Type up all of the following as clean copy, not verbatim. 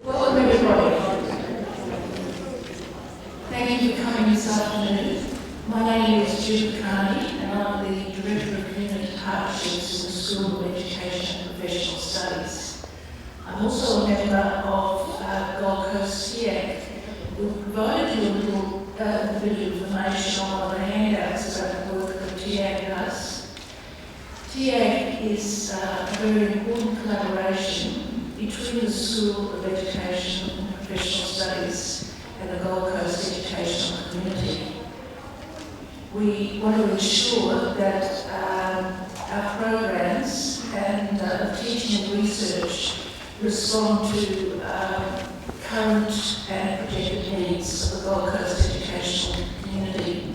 Welcome everybody. Thank you for coming this afternoon. My name is Jason Zagami and I'm the Director of Community Partnerships in the School of Education and Professional Studies. I'm also a member of Gold Coast TIAC. We've provided you a little bit of information on one of the handouts about the work that TIAC does. TIAC is a very important collaboration between the School of Education and Professional Studies and the Gold Coast educational community. We want to ensure that our programs and teaching and research respond to current and projected needs of the Gold Coast educational community.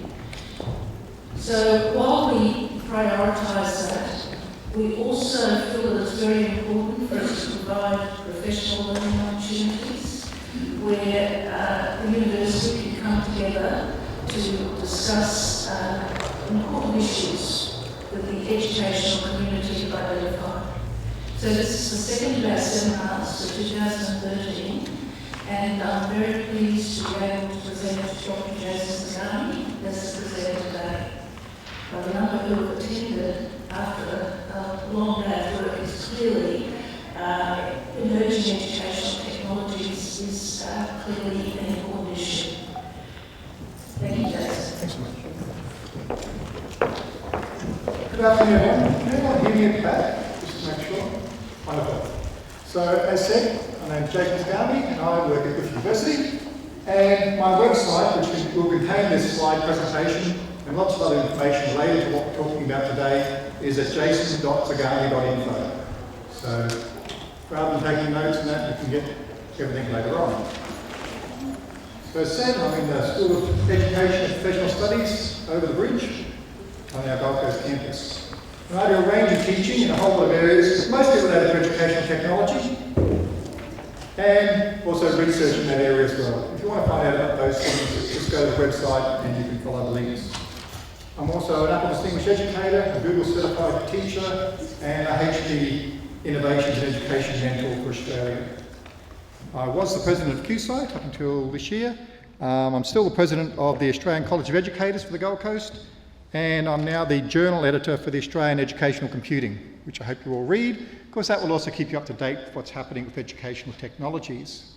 So while we prioritise that, we also feel that it's very important for us to provide professional learning opportunities where the university can come together to discuss important issues that the educational community have identified. So this is the second of our seminars for 2013, and I'm very pleased to be able to present Dr. Jason Zagami as the presenter today. The number who have attended after a long day of work is clearly emerging educational technologies is clearly an important issue. Thank you, Jason. Thanks so much. Good afternoon, everyone. Can everyone hear me at the back? Just to make sure. Wonderful. So, as said, my name is Jason Zagami and I work at Griffith University. And my website, which will contain this slide presentation and lots of other information related to what we're talking about today, is at jason.zagami.info. So, rather than taking notes on that, you can get everything later on. So as said, I'm in the School of Education and Professional Studies over the bridge on our Gold Coast campus. And I do a range of teaching in a whole lot of areas, mostly related to education technology, and also research in that area as well. If you want to find out about those things, just go to the website and you can follow the links. I'm also an Apple Distinguished Educator, a Google Certified Teacher, and a HD Innovations in Education Mentor for Australia. I was the president of QSite up until this year. I'm still the president of the Australian College of Educators for the Gold Coast, and I'm now the journal editor for the Australian Educational Computing, which I hope you all read. Of course, that will also keep you up to date with what's happening with educational technologies.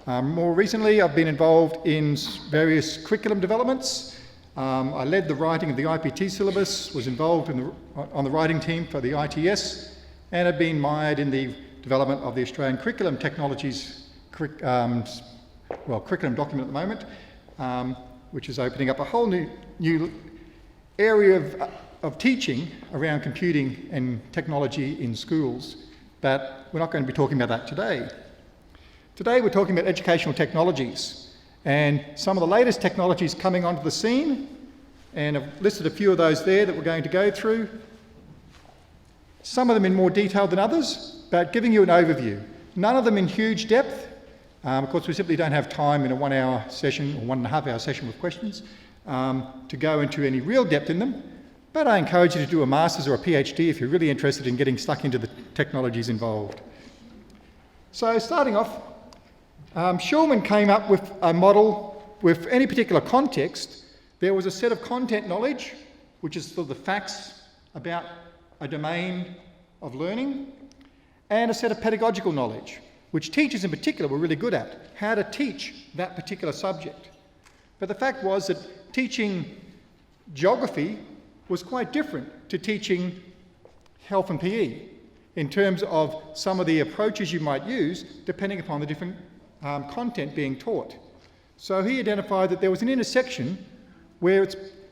More recently, I've been involved in various curriculum developments. I led the writing of the IPT syllabus, was involved on the writing team for the ITS, and have been mired in the development of the Australian Curriculum Technologies curriculum document at the moment, which is opening up a whole new area of teaching around computing and technology in schools. But we're not going to be talking about that today. Today we're talking about educational technologies and some of the latest technologies coming onto the scene, and I've listed a few of those there that we're going to go through. Some of them in more detail than others, but giving you an overview. None of them in huge depth. Of course, we simply don't have time in a 1 hour session or 1.5 hour session with questions to go into any real depth in them. But I encourage you to do a master's or a PhD if you're really interested in getting stuck into the technologies involved. So starting off, Schulman came up with a model with any particular context. There was a set of content knowledge, which is sort of the facts about a domain of learning, and a set of pedagogical knowledge, which teachers in particular were really good at, how to teach that particular subject. But the fact was that teaching geography was quite different to teaching health and PE in terms of some of the approaches you might use depending upon the different content being taught. So he identified that there was an intersection where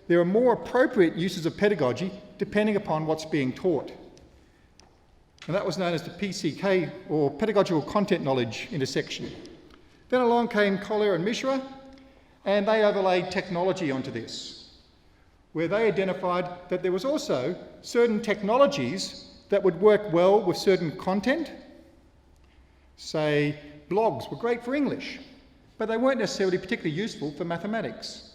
there are more appropriate uses of pedagogy depending upon what's being taught. And that was known as the PCK, or Pedagogical Content Knowledge intersection. Then along came Collier and Mishra, and they overlaid technology onto this, where they identified that there was also certain technologies that would work well with certain content. Say, blogs were great for English, but they weren't necessarily particularly useful for mathematics.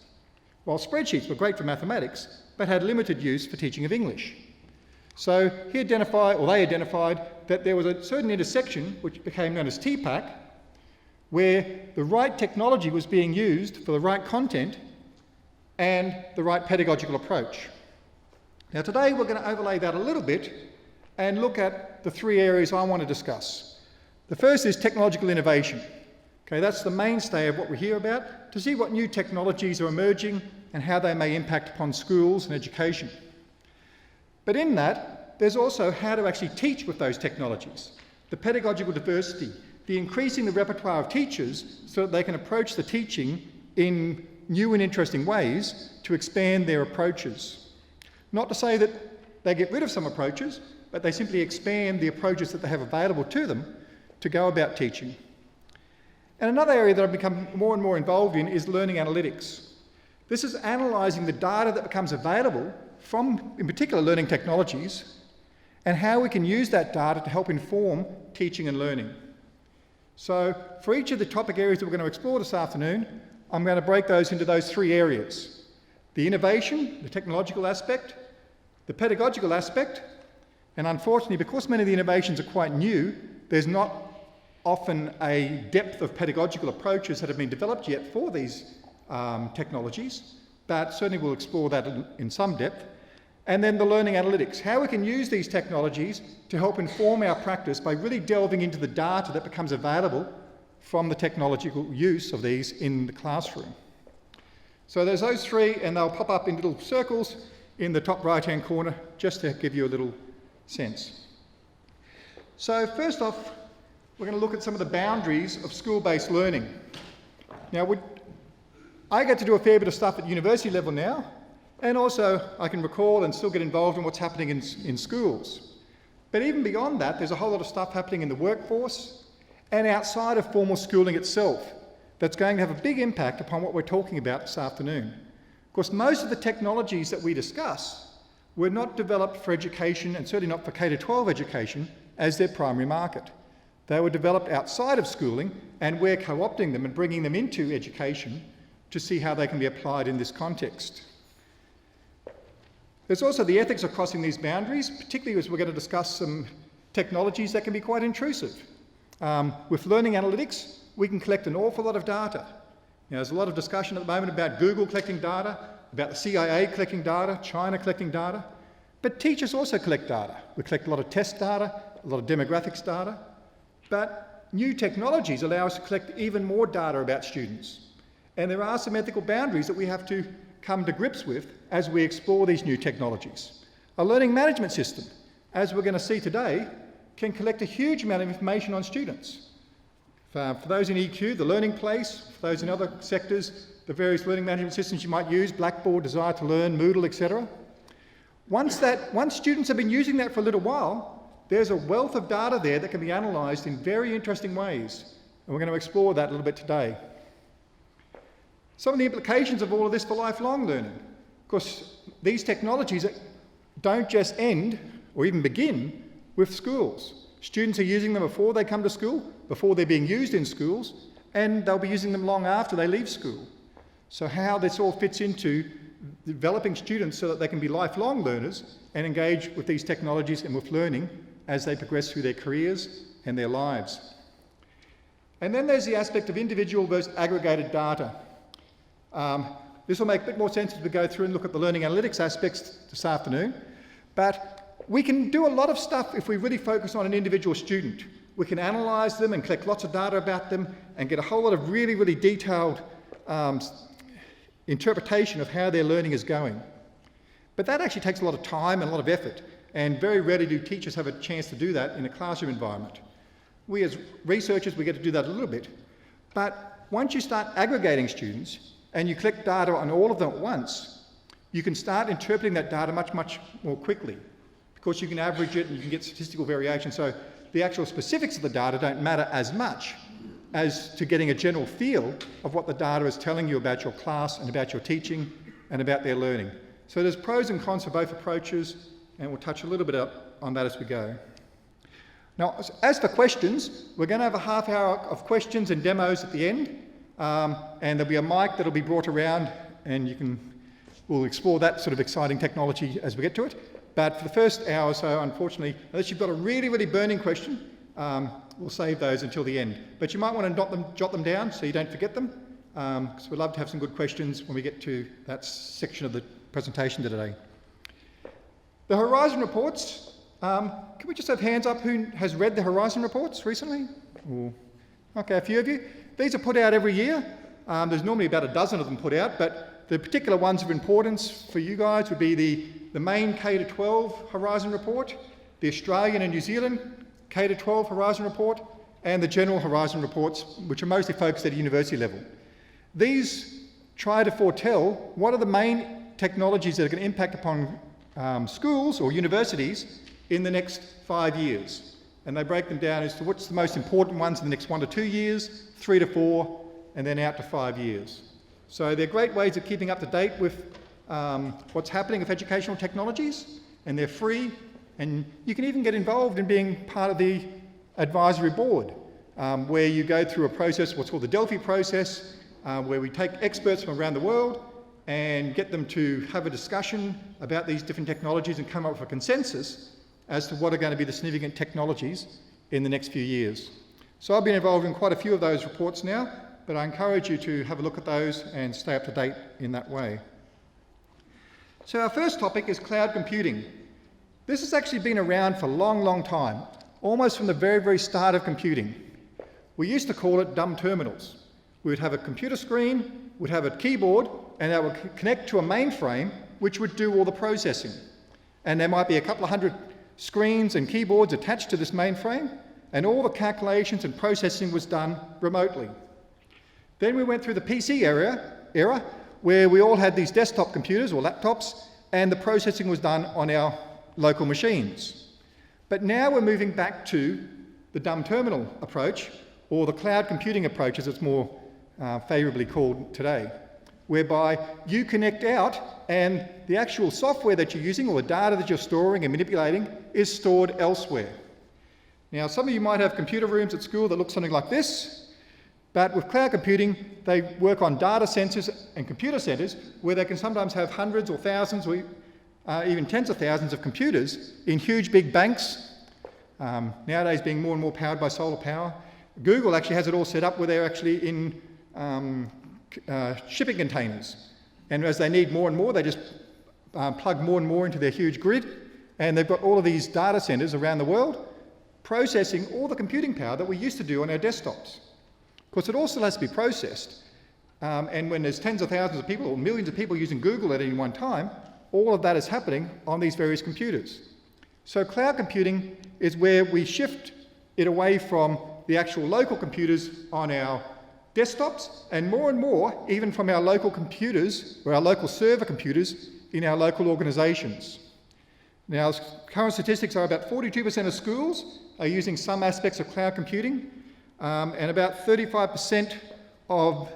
While spreadsheets were great for mathematics, but had limited use for teaching of English. So they identified that there was a certain intersection, which became known as TPAC, where the right technology was being used for the right content and the right pedagogical approach. Now today we're going to overlay that a little bit and look at the three areas I want to discuss. The first is technological innovation. Okay, that's the mainstay of what we hear about, to see what new technologies are emerging and how they may impact upon schools and education. But in that, there's also how to actually teach with those technologies, the pedagogical diversity, the increasing the repertoire of teachers so that they can approach the teaching in new and interesting ways to expand their approaches. Not to say that they get rid of some approaches, but they simply expand the approaches that they have available to them to go about teaching. And another area that I've become more and more involved in is learning analytics. This is analysing the data that becomes available from, in particular, learning technologies, and how we can use that data to help inform teaching and learning. So for each of the topic areas that we're going to explore this afternoon, I'm going to break those into those three areas: the innovation, the technological aspect, the pedagogical aspect, and unfortunately, because many of the innovations are quite new, there's not often a depth of pedagogical approaches that have been developed yet for these technologies, but certainly we'll explore that in some depth. And then the learning analytics, how we can use these technologies to help inform our practice by really delving into the data that becomes available from the technological use of these in the classroom. So there's those three, and they'll pop up in little circles in the top right-hand corner, just to give you a little sense. So first off, we're going to look at some of the boundaries of school-based learning. Now, I get to do a fair bit of stuff at university level now, and also I can recall and still get involved in what's happening in schools. But even beyond that, there's a whole lot of stuff happening in the workforce and outside of formal schooling itself that's going to have a big impact upon what we're talking about this afternoon. Of course, most of the technologies that we discuss were not developed for education, and certainly not for K-12 education, as their primary market. They were developed outside of schooling, and we're co-opting them and bringing them into education to see how they can be applied in this context. There's also the ethics of crossing these boundaries, particularly as we're going to discuss some technologies that can be quite intrusive. With learning analytics, we can collect an awful lot of data. There's a lot of discussion at the moment about Google collecting data, about the CIA collecting data, China collecting data, but teachers also collect data. We collect a lot of test data, a lot of demographics data, but new technologies allow us to collect even more data about students. And there are some ethical boundaries that we have to come to grips with as we explore these new technologies. A learning management system, as we're going to see today, can collect a huge amount of information on students. For those in EQ, the Learning Place; for those in other sectors, the various learning management systems you might use, Blackboard, Desire to Learn, Moodle, etc. Once students have been using that for a little while, there's a wealth of data there that can be analysed in very interesting ways, and we're going to explore that a little bit today. Some of the implications of all of this for lifelong learning. Of course, these technologies don't just end or even begin with schools. Students are using them before they come to school, before they're being used in schools, and they'll be using them long after they leave school. So how this all fits into developing students so that they can be lifelong learners and engage with these technologies and with learning as they progress through their careers and their lives. And then there's the aspect of individual versus aggregated data. This will make a bit more sense as we go through and look at the learning analytics aspects this afternoon. But we can do a lot of stuff if we really focus on an individual student. We can analyse them and collect lots of data about them and get a whole lot of really, really detailed interpretation of how their learning is going. But that actually takes a lot of time and a lot of effort, and very rarely do teachers have a chance to do that in a classroom environment. We as researchers, we get to do that a little bit. But once you start aggregating students and you collect data on all of them at once, you can start interpreting that data much, much more quickly, because you can average it and you can get statistical variation. So the actual specifics of the data don't matter as much as to getting a general feel of what the data is telling you about your class and about your teaching and about their learning. So there's pros and cons for both approaches, and we'll touch a little bit on that as we go. Now, as for questions, we're going to have a half hour of questions and demos at the end, and there'll be a mic that'll be brought around, and we'll explore that sort of exciting technology as we get to it. But for the first hour or so, unfortunately, unless you've got a really, really burning question, we'll save those until the end. But you might want to jot them down so you don't forget them, because we'd love to have some good questions when we get to that section of the presentation today. The Horizon reports, can we just have hands up who has read the Horizon reports recently? Ooh. Okay, a few of you. These are put out every year. There's normally about a dozen of them put out, but the particular ones of importance for you guys would be the main K-12 Horizon report, the Australian and New Zealand K-12 Horizon report, and the general Horizon reports, which are mostly focused at a university level. These try to foretell what are the main technologies that are going to impact upon schools or universities in the next 5 years. And they break them down as to what's the most important ones in the next 1 to 2 years, 3 to 4, and then out to 5 years. So they're great ways of keeping up to date with what's happening with educational technologies, and they're free, and you can even get involved in being part of the advisory board, where you go through a process, what's called the Delphi process, where we take experts from around the world and get them to have a discussion about these different technologies and come up with a consensus as to what are going to be the significant technologies in the next few years. So I've been involved in quite a few of those reports now, but I encourage you to have a look at those and stay up to date in that way. So our first topic is cloud computing. This has actually been around for a long, long time, almost from the very, very start of computing. We used to call it dumb terminals. We would have a computer screen, we'd have a keyboard, and that would connect to a mainframe which would do all the processing. And there might be a couple of hundred screens and keyboards attached to this mainframe, and all the calculations and processing was done remotely. Then we went through the PC era where we all had these desktop computers or laptops, and the processing was done on our local machines. But now we're moving back to the dumb terminal approach, or the cloud computing approach as it's more favourably called today, whereby you connect out and the actual software that you're using or the data that you're storing and manipulating is stored elsewhere. Now, some of you might have computer rooms at school that look something like this, but with cloud computing, they work on data centres and computer centres where they can sometimes have hundreds or thousands or even tens of thousands of computers in huge big banks, nowadays being more and more powered by solar power. Google actually has it all set up where they're actually in shipping containers. And as they need more and more, they just plug more and more into their huge grid. And they've got all of these data centres around the world processing all the computing power that we used to do on our desktops. Of course, it also has to be processed. And when there's tens of thousands of people or millions of people using Google at any one time, all of that is happening on these various computers. So cloud computing is where we shift it away from the actual local computers on our desktops and more, even from our local computers or our local server computers in our local organisations. Now, current statistics are about 42% of schools are using some aspects of cloud computing, and about 35% of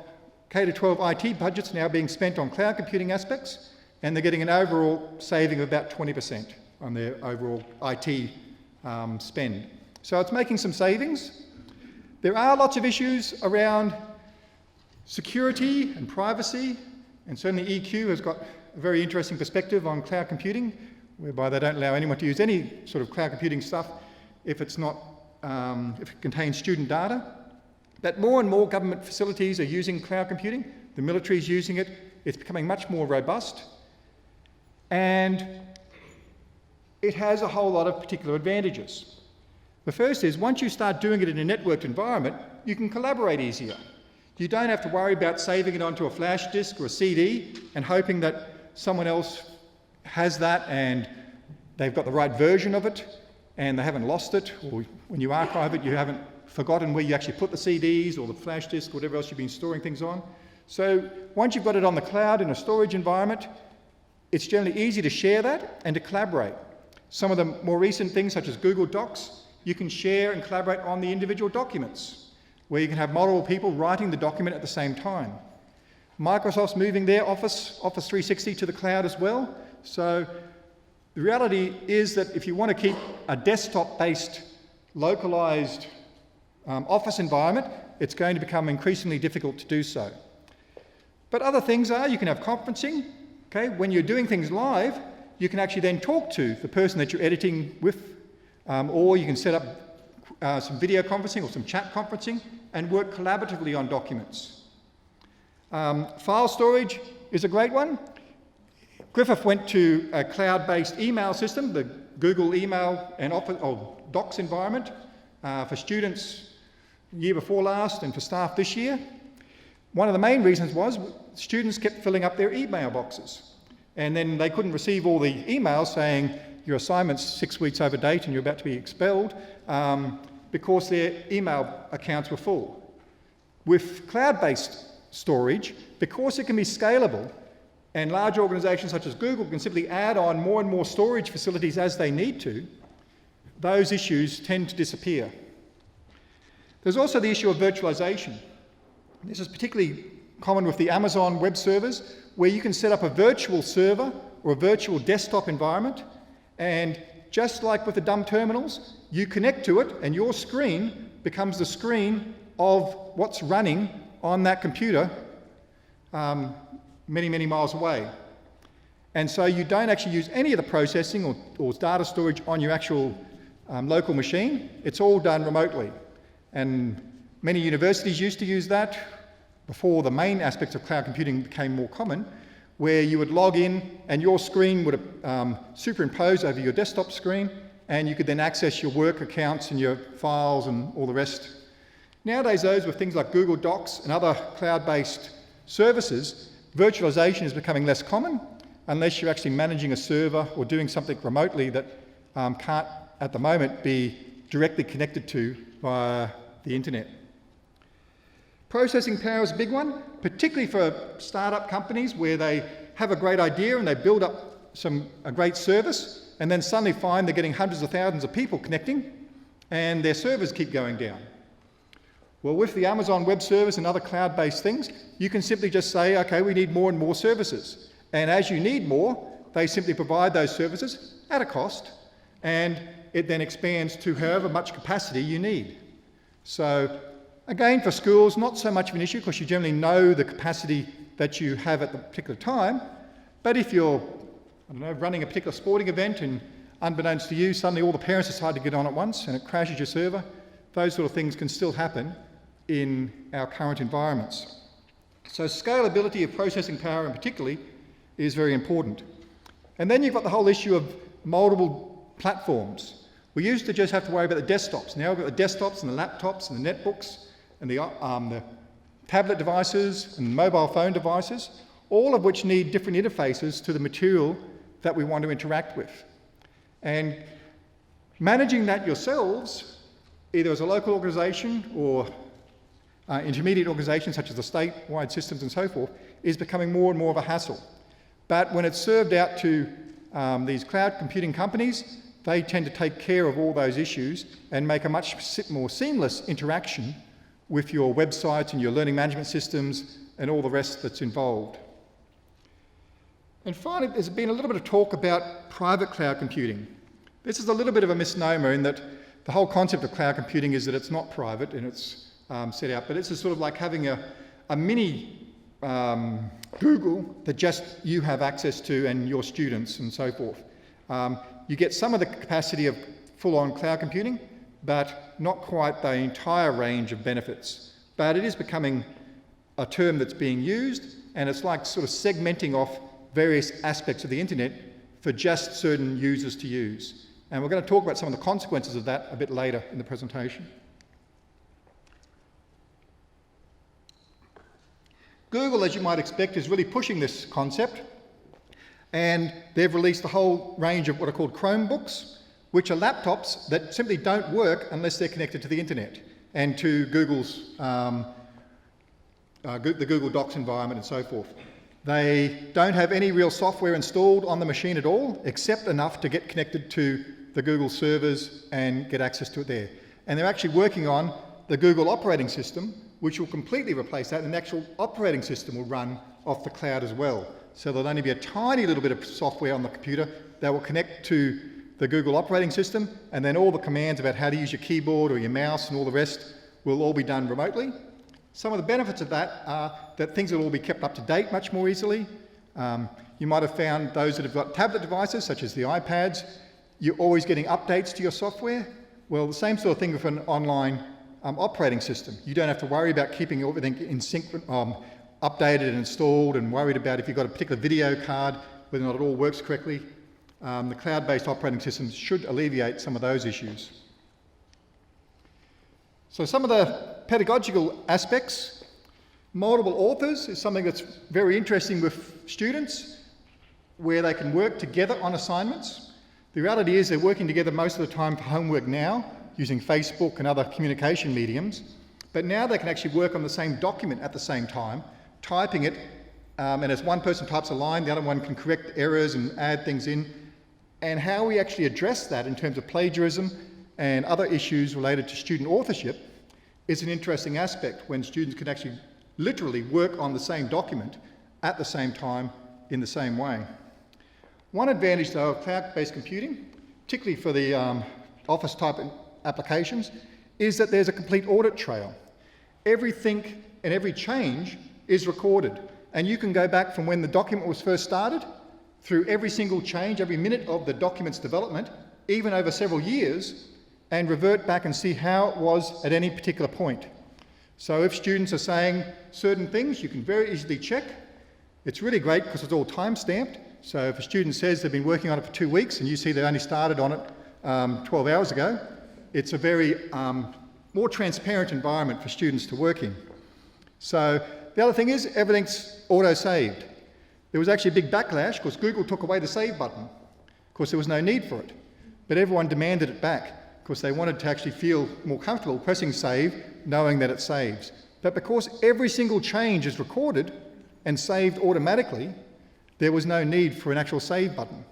K-12 IT budgets now being spent on cloud computing aspects, and they're getting an overall saving of about 20% on their overall IT spend. So it's making some savings. There are lots of issues around security and privacy, and certainly EQ has got a very interesting perspective on cloud computing, whereby they don't allow anyone to use any sort of cloud computing stuff if it's not, if it contains student data. But more and more government facilities are using cloud computing. The military is using it. It's becoming much more robust. And it has a whole lot of particular advantages. The first is, once you start doing it in a networked environment, you can collaborate easier. You don't have to worry about saving it onto a flash disk or a CD and hoping that someone else has that and they've got the right version of it and they haven't lost it, or when you archive it, you haven't forgotten where you actually put the CDs or the flash disk or whatever else you've been storing things on. So once you've got it on the cloud in a storage environment, it's generally easy to share that and to collaborate. Some of the more recent things, such as Google Docs, you can share and collaborate on the individual documents, where you can have multiple people writing the document at the same time. Microsoft's moving their Office 360 to the cloud as well. So the reality is that if you want to keep a desktop-based, localized office environment, it's going to become increasingly difficult to do so. But other things are, you can have conferencing. Okay? When you're doing things live, you can actually then talk to the person that you're editing with, or you can set up some video conferencing or some chat conferencing, and work collaboratively on documents. File storage is a great one. Griffith went to a cloud-based email system, the Google email and Docs environment for students year before last and for staff this year. One of the main reasons was students kept filling up their email boxes, and then they couldn't receive all the emails saying your assignment's 6 weeks over date and you're about to be expelled because their email accounts were full. With cloud-based storage, because it can be scalable, and large organisations such as Google can simply add on more and more storage facilities as they need to, those issues tend to disappear. There's also the issue of virtualisation. This is particularly common with the Amazon web servers, where you can set up a virtual server or a virtual desktop environment, and just like with the dumb terminals, you connect to it and your screen becomes the screen of what's running on that computer many, many miles away. And so you don't actually use any of the processing or data storage on your actual local machine. It's all done remotely. And many universities used to use that before the main aspects of cloud computing became more common, where you would log in and your screen would superimpose over your desktop screen, and you could then access your work accounts and your files and all the rest. Nowadays, those with things like Google Docs and other cloud-based services, virtualization is becoming less common unless you're actually managing a server or doing something remotely that can't, at the moment, be directly connected to via the internet. Processing power is a big one, particularly for startup companies where they have a great idea and they build up a great service and then suddenly find they're getting hundreds of thousands of people connecting and their servers keep going down. Well, with the Amazon Web Service and other cloud-based things, you can simply just say, okay, we need more and more services. And as you need more, they simply provide those services at a cost, and it then expands to however much capacity you need. So, again, for schools, not so much of an issue because you generally know the capacity that you have at the particular time. But if you're, running a particular sporting event and unbeknownst to you, suddenly all the parents decide to get on at once and it crashes your server, those sort of things can still happen in our current environments. So scalability of processing power in particular is very important. And then you've got the whole issue of multiple platforms. We used to just have to worry about the desktops. Now we've got the desktops and the laptops and the netbooks and the tablet devices and mobile phone devices, all of which need different interfaces to the material that we want to interact with. And managing that yourselves, either as a local organisation or intermediate organisations such as the state-wide systems and so forth, is becoming more and more of a hassle. But when it's served out to these cloud computing companies, they tend to take care of all those issues and make a much more seamless interaction with your websites and your learning management systems and all the rest that's involved. And finally, there's been a little bit of talk about private cloud computing. This is a little bit of a misnomer in that the whole concept of cloud computing is that it's not private and it's set out, but it's sort of like having a mini Google that just you have access to and your students and so forth. You get some of the capacity of full-on cloud computing, but not quite the entire range of benefits. But it is becoming a term that's being used, and it's like sort of segmenting off various aspects of the internet for just certain users to use. And we're going to talk about some of the consequences of that a bit later in the presentation. Google, as you might expect, is really pushing this concept, and they've released a whole range of what are called Chromebooks, which are laptops that simply don't work unless they're connected to the internet and to Google's, the Google Docs environment and so forth. They don't have any real software installed on the machine at all, except enough to get connected to the Google servers and get access to it there. And they're actually working on the Google operating system, which will completely replace that, and the actual operating system will run off the cloud as well. So there'll only be a tiny little bit of software on the computer that will connect to the Google operating system, and then all the commands about how to use your keyboard or your mouse and all the rest will all be done remotely. Some of the benefits of that are that things will all be kept up to date much more easily. You might have found those that have got tablet devices, such as the iPads, you're always getting updates to your software. Well, the same sort of thing with an online operating system. You don't have to worry about keeping everything in sync, updated and installed, and worried about if you've got a particular video card, whether or not it all works correctly. The cloud-based operating systems should alleviate some of those issues. So some of the pedagogical aspects, multiple authors is something that's very interesting with students, where they can work together on assignments. The reality is they're working together most of the time for homework now, using Facebook and other communication mediums, but now they can actually work on the same document at the same time, typing it, and as one person types a line, the other one can correct errors and add things in. And how we actually address that in terms of plagiarism and other issues related to student authorship is an interesting aspect when students can actually literally work on the same document at the same time in the same way. One advantage though of cloud-based computing, particularly for the office type applications, is that there's a complete audit trail. Everything and every change is recorded, and you can go back from when the document was first started through every single change, every minute of the document's development, even over several years, and revert back and see how it was at any particular point. So if students are saying certain things, you can very easily check. It's really great because it's all time-stamped. So if a student says they've been working on it for 2 weeks and you see they only started on it 12 hours ago, it's a very more transparent environment for students to work in. So the other thing is everything's auto-saved. There was actually a big backlash because Google took away the save button. Of course, there was no need for it, but everyone demanded it back because they wanted to actually feel more comfortable pressing save, knowing that it saves. But because every single change is recorded and saved automatically, there was no need for an actual save button.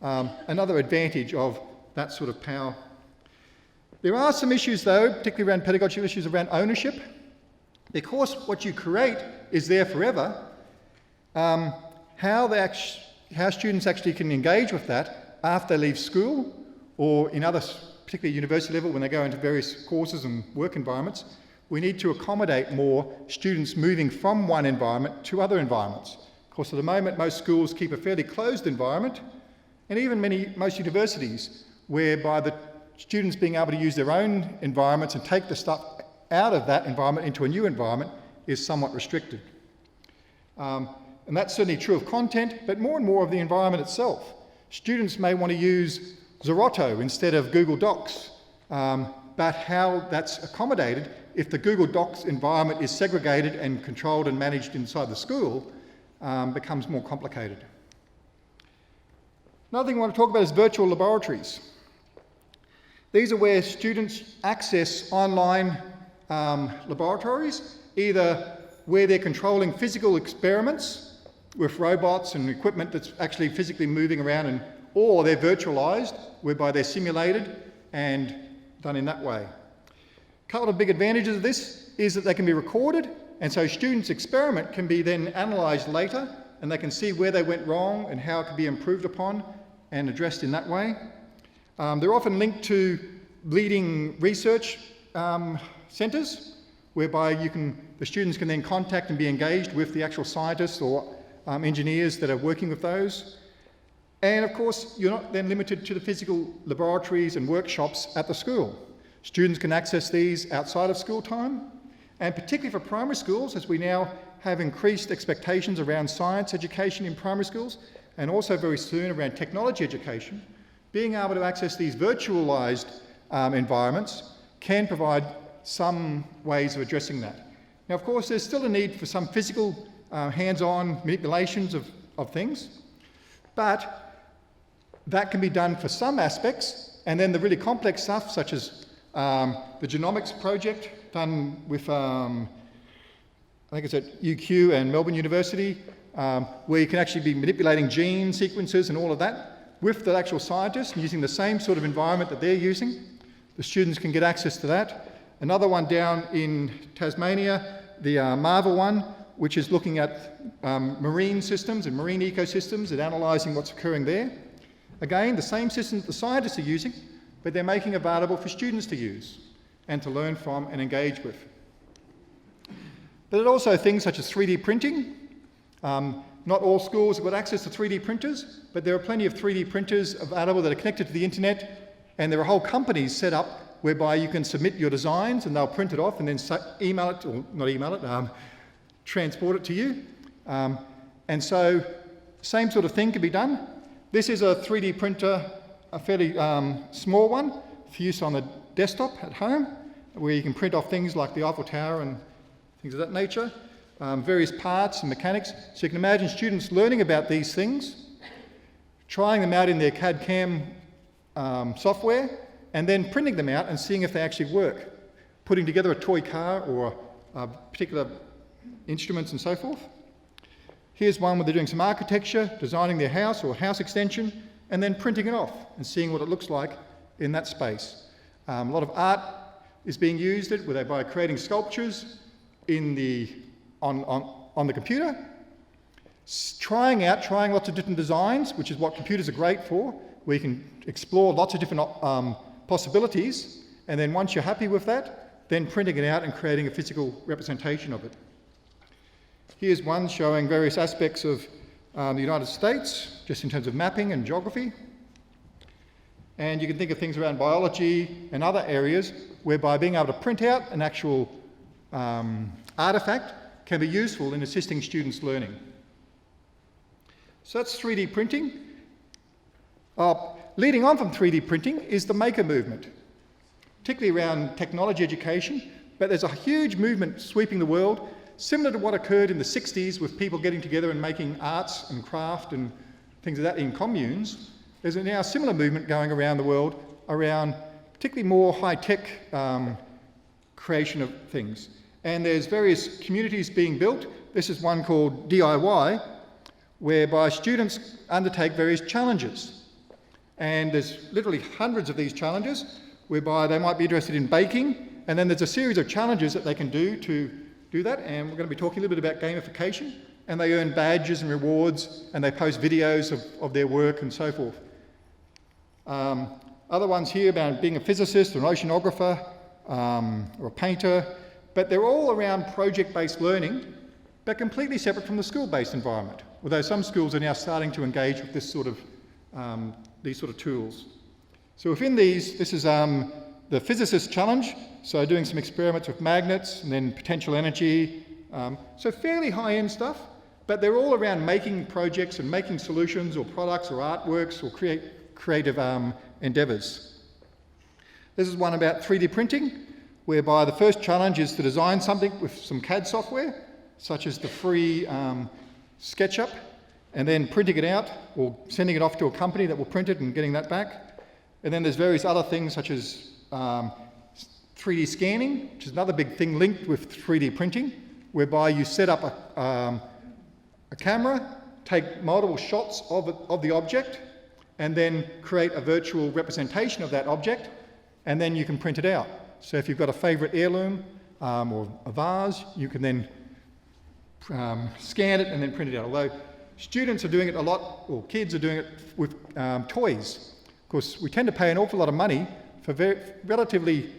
Another advantage of that sort of power. There are some issues though, particularly around pedagogical issues around ownership. Because what you create is there forever, how students actually can engage with that after they leave school or in other, particularly university level when they go into various courses and work environments, we need to accommodate more students moving from one environment to other environments. Of course, at the moment, most schools keep a fairly closed environment, and even most universities, whereby the students being able to use their own environments and take the stuff out of that environment into a new environment is somewhat restricted. And that's certainly true of content, but more and more of the environment itself. Students may want to use Zerotto instead of Google Docs, but how that's accommodated if the Google Docs environment is segregated and controlled and managed inside the school becomes more complicated. Another thing I want to talk about is virtual laboratories. These are where students access online laboratories, either where they're controlling physical experiments with robots and equipment that's actually physically moving around, or they're virtualized, whereby they're simulated and done in that way. A couple of big advantages of this is that they can be recorded, and so students' experiment can be then analysed later, and they can see where they went wrong and how it can be improved upon and addressed in that way. They're often linked to leading research centres, whereby the students can then contact and be engaged with the actual scientists or engineers that are working with those. And of course, you're not then limited to the physical laboratories and workshops at the school. Students can access these outside of school time, and particularly for primary schools, as we now have increased expectations around science education in primary schools, and also very soon around technology education, being able to access these virtualized environments can provide some ways of addressing that. Now, of course, there's still a need for some physical hands-on manipulations of things, but that can be done for some aspects, and then the really complex stuff, such as the genomics project done with, I think it's at UQ and Melbourne University, where you can actually be manipulating gene sequences and all of that with the actual scientists and using the same sort of environment that they're using. The students can get access to that. Another one down in Tasmania, the Marvel one, which is looking at marine systems and marine ecosystems and analysing what's occurring there. Again, the same systems the scientists are using, but they're making available for students to use and to learn from and engage with. But also things such as 3D printing. Not all schools have got access to 3D printers, but there are plenty of 3D printers available that are connected to the internet, and there are whole companies set up whereby you can submit your designs and they'll print it off and then email it, or not email it, transport it to you. And so, same sort of thing can be done. This is a 3D printer, a fairly small one for use on the desktop at home, where you can print off things like the Eiffel Tower and things of that nature, various parts and mechanics. So you can imagine students learning about these things, trying them out in their CAD/CAM software, and then printing them out and seeing if they actually work, putting together a toy car or particular instruments and so forth. Here's one where they're doing some architecture, designing their house or house extension, and then printing it off and seeing what it looks like in that space. A lot of art is being used by creating sculptures on the computer, trying lots of different designs, which is what computers are great for, where you can explore lots of different possibilities, and then once you're happy with that, then printing it out and creating a physical representation of it. Here's one showing various aspects of the United States, just in terms of mapping and geography. And you can think of things around biology and other areas whereby being able to print out an actual artefact can be useful in assisting students' learning. So that's 3D printing. Leading on from 3D printing is the maker movement, particularly around technology education, but there's a huge movement sweeping the world, similar to what occurred in the 60s with people getting together and making arts and craft and things like that in communes. There's now a similar movement going around the world around particularly more high-tech creation of things. And there's various communities being built. This is one called DIY, whereby students undertake various challenges. And there's literally hundreds of these challenges, whereby they might be interested in baking, and then there's a series of challenges that they can do to do that, and we're going to be talking a little bit about gamification, and they earn badges and rewards, and they post videos of their work and so forth. Other ones here about being a physicist or an oceanographer or a painter, but they're all around project-based learning, but completely separate from the school-based environment, although some schools are now starting to engage with these sort of tools. So within these, this is the physicist challenge, so doing some experiments with magnets and then potential energy, so fairly high-end stuff, but they're all around making projects and making solutions or products or artworks or creative endeavours. This is one about 3D printing, whereby the first challenge is to design something with some CAD software, such as the free SketchUp, and then printing it out or sending it off to a company that will print it and getting that back. And then there's various other things such as 3D scanning, which is another big thing linked with 3D printing, whereby you set up a camera, take multiple shots of the object, and then create a virtual representation of that object, and then you can print it out. So if you've got a favourite heirloom or a vase, you can then scan it and then print it out. Although students are doing it a lot, or kids are doing it with toys. Of course, we tend to pay an awful lot of money for relatively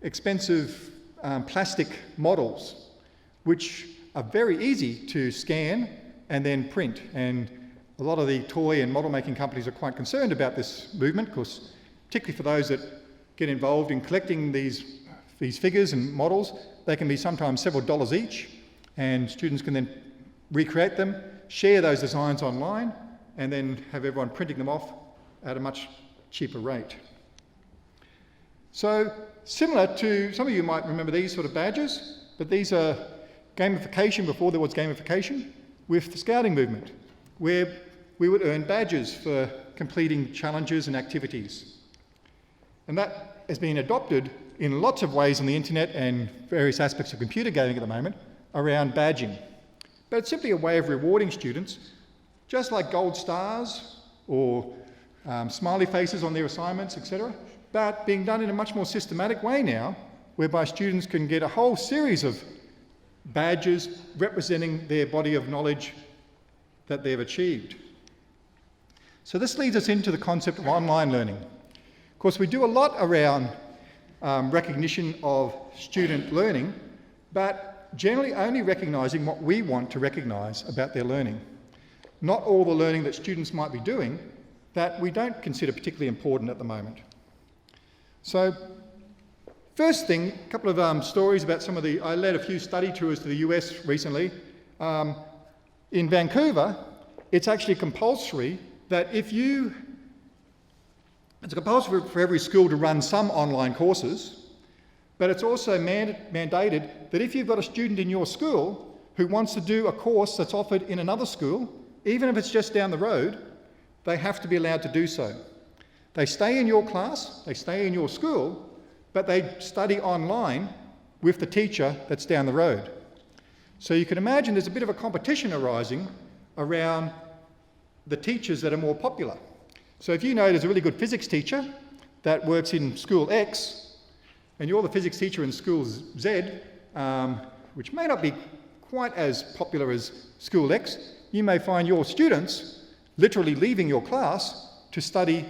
expensive plastic models, which are very easy to scan and then print. And a lot of the toy and model making companies are quite concerned about this movement, because particularly for those that get involved in collecting these figures and models, they can be sometimes several dollars each, and students can then recreate them, share those designs online, and then have everyone printing them off at a much cheaper rate. So similar to, some of you might remember these sort of badges, but these are gamification before there was gamification with the scouting movement, where we would earn badges for completing challenges and activities. And that has been adopted in lots of ways on the internet and various aspects of computer gaming at the moment around badging. But it's simply a way of rewarding students, just like gold stars or smiley faces on their assignments, etc., but being done in a much more systematic way now, whereby students can get a whole series of badges representing their body of knowledge that they've achieved. So this leads us into the concept of online learning. Of course, we do a lot around recognition of student learning, but generally only recognising what we want to recognise about their learning. Not all the learning that students might be doing that we don't consider particularly important at the moment. So First thing, a couple of stories about I led a few study tours to the US recently. In Vancouver, it's actually compulsory that it's compulsory for every school to run some online courses, but it's also mandated that if you've got a student in your school who wants to do a course that's offered in another school, even if it's just down the road, they have to be allowed to do so. They stay in your class, they stay in your school, but they study online with the teacher that's down the road. So you can imagine there's a bit of a competition arising around the teachers that are more popular. So if you know there's a really good physics teacher that works in school X, and you're the physics teacher in school Z, which may not be quite as popular as school X, you may find your students literally leaving your class to study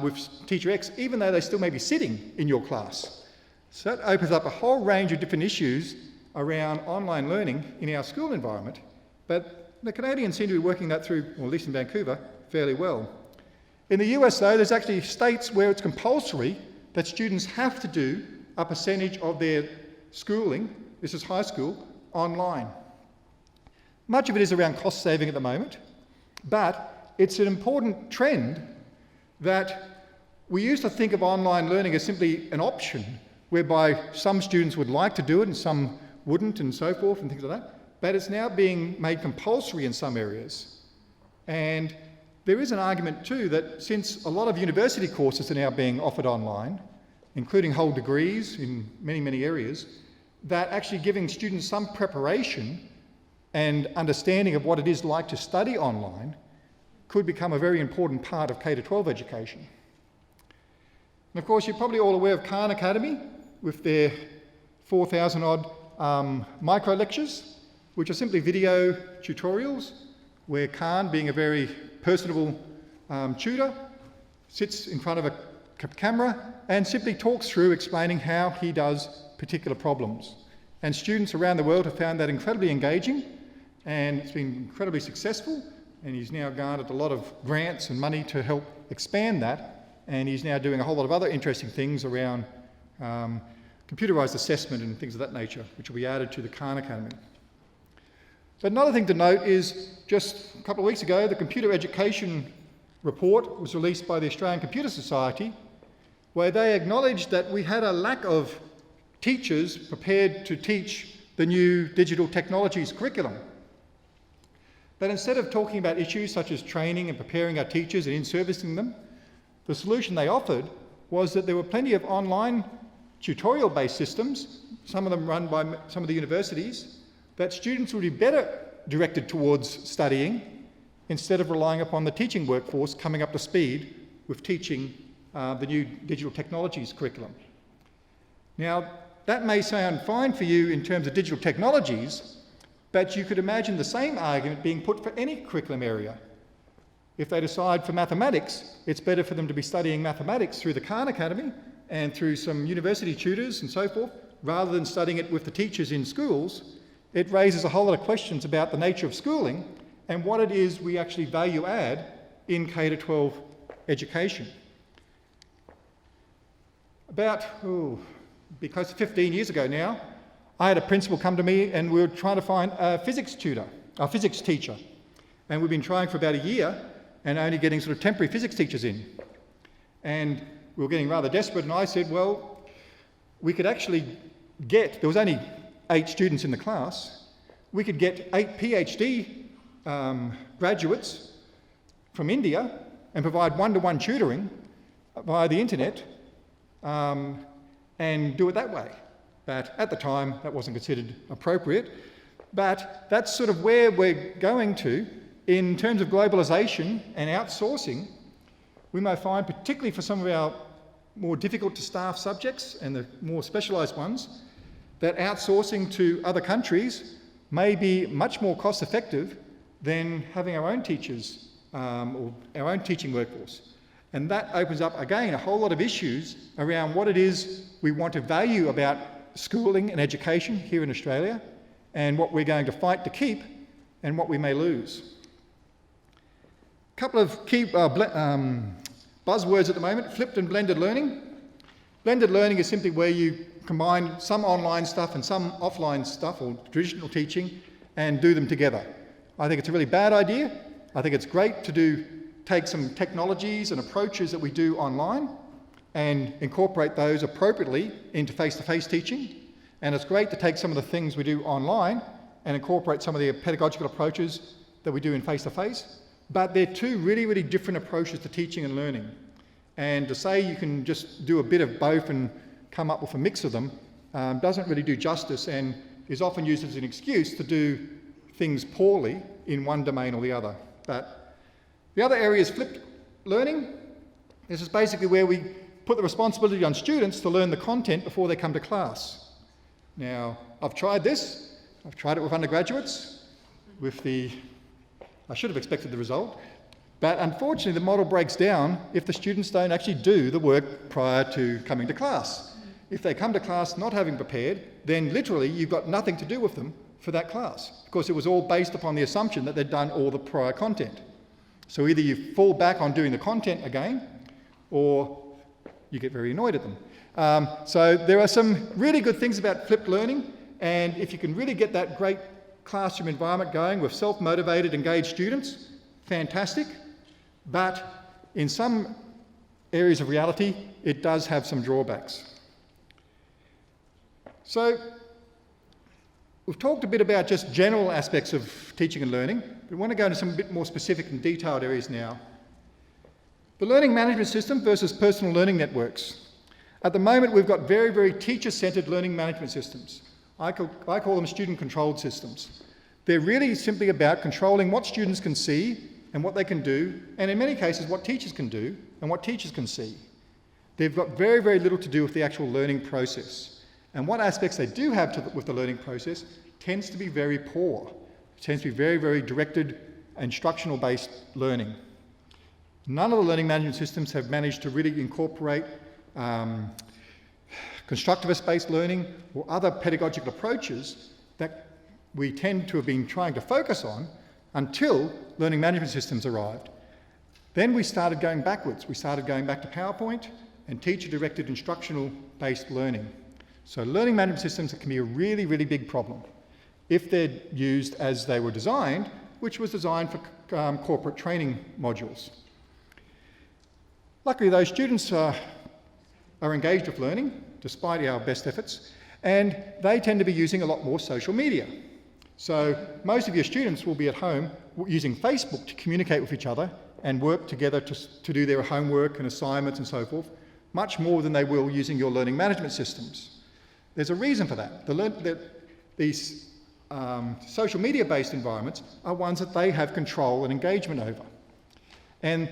with teacher X, even though they still may be sitting in your class. So that opens up a whole range of different issues around online learning in our school environment, but the Canadians seem to be working that through, or at least in Vancouver, fairly well. In the US though, there's actually states where it's compulsory that students have to do a percentage of their schooling, this is high school, online. Much of it is around cost saving at the moment, but it's an important trend that we used to think of online learning as simply an option, whereby some students would like to do it and some wouldn't and so forth and things like that, but it's now being made compulsory in some areas. And there is an argument too that since a lot of university courses are now being offered online, including whole degrees in many, many areas, that actually giving students some preparation and understanding of what it is like to study online could become a very important part of K-12 education. And of course, you're probably all aware of Khan Academy with their 4,000 odd micro lectures, which are simply video tutorials where Khan, being a very personable tutor, sits in front of a camera and simply talks through explaining how he does particular problems. And students around the world have found that incredibly engaging, and it's been incredibly successful, and he's now garnered a lot of grants and money to help expand that, and he's now doing a whole lot of other interesting things around computerised assessment and things of that nature, which will be added to the Khan Academy. But another thing to note is just a couple of weeks ago, the Computer Education Report was released by the Australian Computer Society, where they acknowledged that we had a lack of teachers prepared to teach the new digital technologies curriculum. But instead of talking about issues such as training and preparing our teachers and in-servicing them, the solution they offered was that there were plenty of online tutorial-based systems, some of them run by some of the universities, that students would be better directed towards studying instead of relying upon the teaching workforce coming up to speed with teaching the new digital technologies curriculum. Now, that may sound fine for you in terms of digital technologies, but you could imagine the same argument being put for any curriculum area. If they decide for mathematics, it's better for them to be studying mathematics through the Khan Academy and through some university tutors and so forth, rather than studying it with the teachers in schools. It raises a whole lot of questions about the nature of schooling and what it is we actually value add in K-12 education. About, because 15 years ago now, I had a principal come to me and we were trying to find a physics teacher. And we've been trying for about a year and only getting sort of temporary physics teachers in. And we were getting rather desperate, and I said, well, we could actually get, there was only 8 students in the class, we could get 8 PhD graduates from India and provide one-to-one tutoring via the internet and do it that way. But at the time, that wasn't considered appropriate. But that's sort of where we're going to in terms of globalisation and outsourcing. We may find, particularly for some of our more difficult to staff subjects and the more specialised ones, that outsourcing to other countries may be much more cost effective than having our own teachers or our own teaching workforce. And that opens up, again, a whole lot of issues around what it is we want to value about schooling and education here in Australia, and what we're going to fight to keep and what we may lose. A couple of key buzzwords at the moment: flipped and blended learning. Blended learning is simply where you combine some online stuff and some offline stuff, or traditional teaching, and do them together. I think it's a really bad idea. I think it's great to take some technologies and approaches that we do online and incorporate those appropriately into face-to-face teaching. And it's great to take some of the things we do online and incorporate some of the pedagogical approaches that we do in face-to-face. But they're two really, really different approaches to teaching and learning. And to say you can just do a bit of both and come up with a mix of them doesn't really do justice, and is often used as an excuse to do things poorly in one domain or the other. But the other area is flipped learning. This is basically where we put the responsibility on students to learn the content before they come to class. Now, I've tried this. I've tried it with undergraduates. I should have expected the result. But unfortunately, the model breaks down if the students don't actually do the work prior to coming to class. If they come to class not having prepared, then literally you've got nothing to do with them for that class, because it was all based upon the assumption that they'd done all the prior content. So either you fall back on doing the content again, or you get very annoyed at them. So there are some really good things about flipped learning, and if you can really get that great classroom environment going with self-motivated, engaged students, fantastic. But in some areas of reality, it does have some drawbacks. So we've talked a bit about just general aspects of teaching and learning. We want to go into some bit more specific and detailed areas now. The learning management system versus personal learning networks. At the moment, we've got very, very teacher-centred learning management systems. I call them student-controlled systems. They're really simply about controlling what students can see and what they can do, and in many cases what teachers can do and what teachers can see. They've got very, very little to do with the actual learning process. And what aspects they do have with the learning process tends to be very poor. It tends to be very, very directed, instructional-based learning. None of the learning management systems have managed to really incorporate constructivist-based learning or other pedagogical approaches that we tend to have been trying to focus on until learning management systems arrived. Then we started going backwards. We started going back to PowerPoint and teacher-directed instructional-based learning. So learning management systems can be a really, really big problem if they're used as they were designed, which was designed for corporate training modules. Luckily, those students are engaged with learning, despite our best efforts, and they tend to be using a lot more social media. So most of your students will be at home using Facebook to communicate with each other and work together to do their homework and assignments and so forth, much more than they will using your learning management systems. There's a reason for that. These social media-based environments are ones that they have control and engagement over. And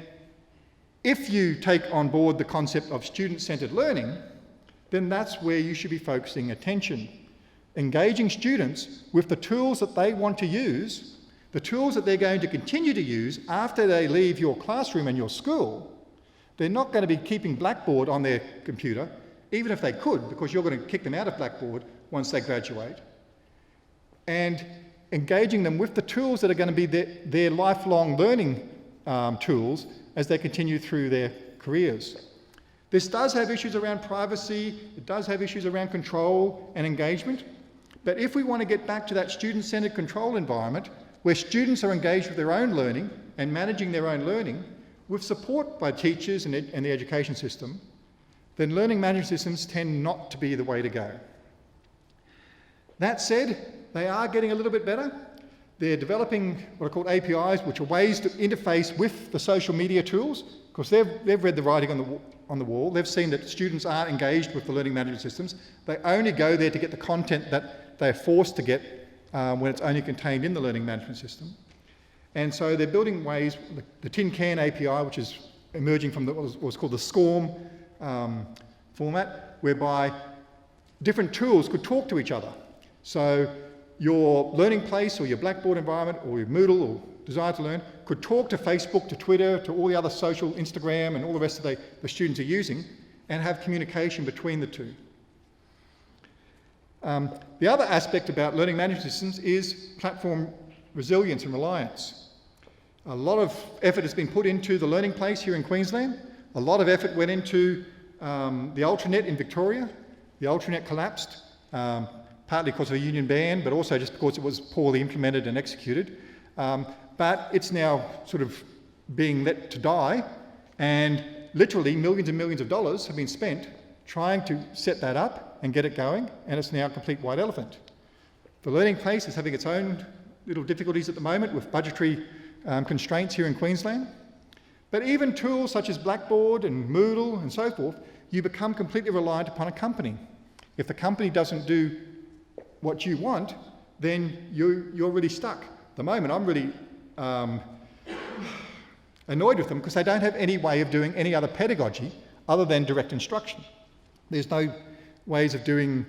if you take on board the concept of student-centred learning, then that's where you should be focusing attention. Engaging students with the tools that they want to use, the tools that they're going to continue to use after they leave your classroom and your school. They're not going to be keeping Blackboard on their computer, even if they could, because you're going to kick them out of Blackboard once they graduate. And engaging them with the tools that are going to be their lifelong learning tools as they continue through their careers. This does have issues around privacy, it does have issues around control and engagement, but if we want to get back to that student-centred control environment where students are engaged with their own learning and managing their own learning with support by teachers and the education system, then learning management systems tend not to be the way to go. That said, they are getting a little bit better. They're developing what are called APIs, which are ways to interface with the social media tools, because they've read the writing on the wall. They've seen that students aren't engaged with the learning management systems. They only go there to get the content that they're forced to get when it's only contained in the learning management system. And so they're building ways, the Tin Can API, which is emerging from what's called the SCORM format, whereby different tools could talk to each other. So your learning place or your Blackboard environment or your Moodle or Desire to Learn could talk to Facebook, to Twitter, to all the other social, Instagram and all the rest of the students are using, and have communication between the two. The other aspect about learning management systems is platform resilience and reliance. A lot of effort has been put into the learning place here in Queensland. A lot of effort went into the Ultranet in Victoria. The Ultranet collapsed, partly because of a union ban, but also just because it was poorly implemented and executed. But it's now sort of being let to die, and literally millions and millions of dollars have been spent trying to set that up and get it going, and it's now a complete white elephant. The Learning Place is having its own little difficulties at the moment with budgetary constraints here in Queensland. But even tools such as Blackboard and Moodle and so forth, you become completely reliant upon a company. If the company doesn't do what you want, then you're really stuck. At the moment, I'm really annoyed with them because they don't have any way of doing any other pedagogy other than direct instruction. There's no ways of doing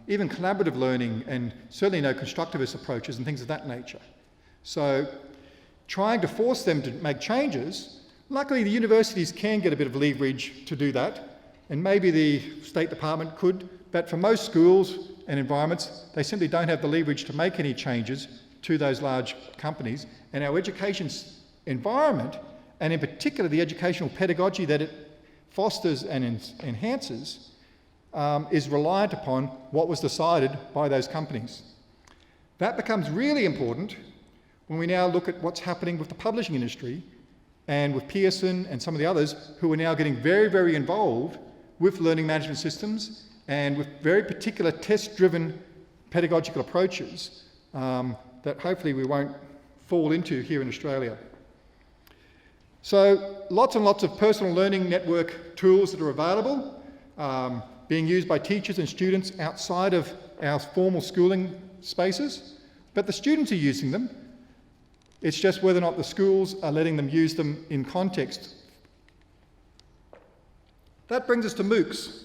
even collaborative learning, and certainly no constructivist approaches and things of that nature. So trying to force them to make changes, luckily the universities can get a bit of leverage to do that, and maybe the State Department could, but for most schools and environments, they simply don't have the leverage to make any changes to those large companies. And our education environment, and in particular the educational pedagogy that it fosters and enhances, is reliant upon what was decided by those companies. That becomes really important when we now look at what's happening with the publishing industry and with Pearson and some of the others who are now getting very, very involved with learning management systems and with very particular test-driven pedagogical approaches that hopefully we won't fall into here in Australia. So lots and lots of personal learning network tools that are available, being used by teachers and students outside of our formal schooling spaces, but the students are using them. It's just whether or not the schools are letting them use them in context. That brings us to MOOCs.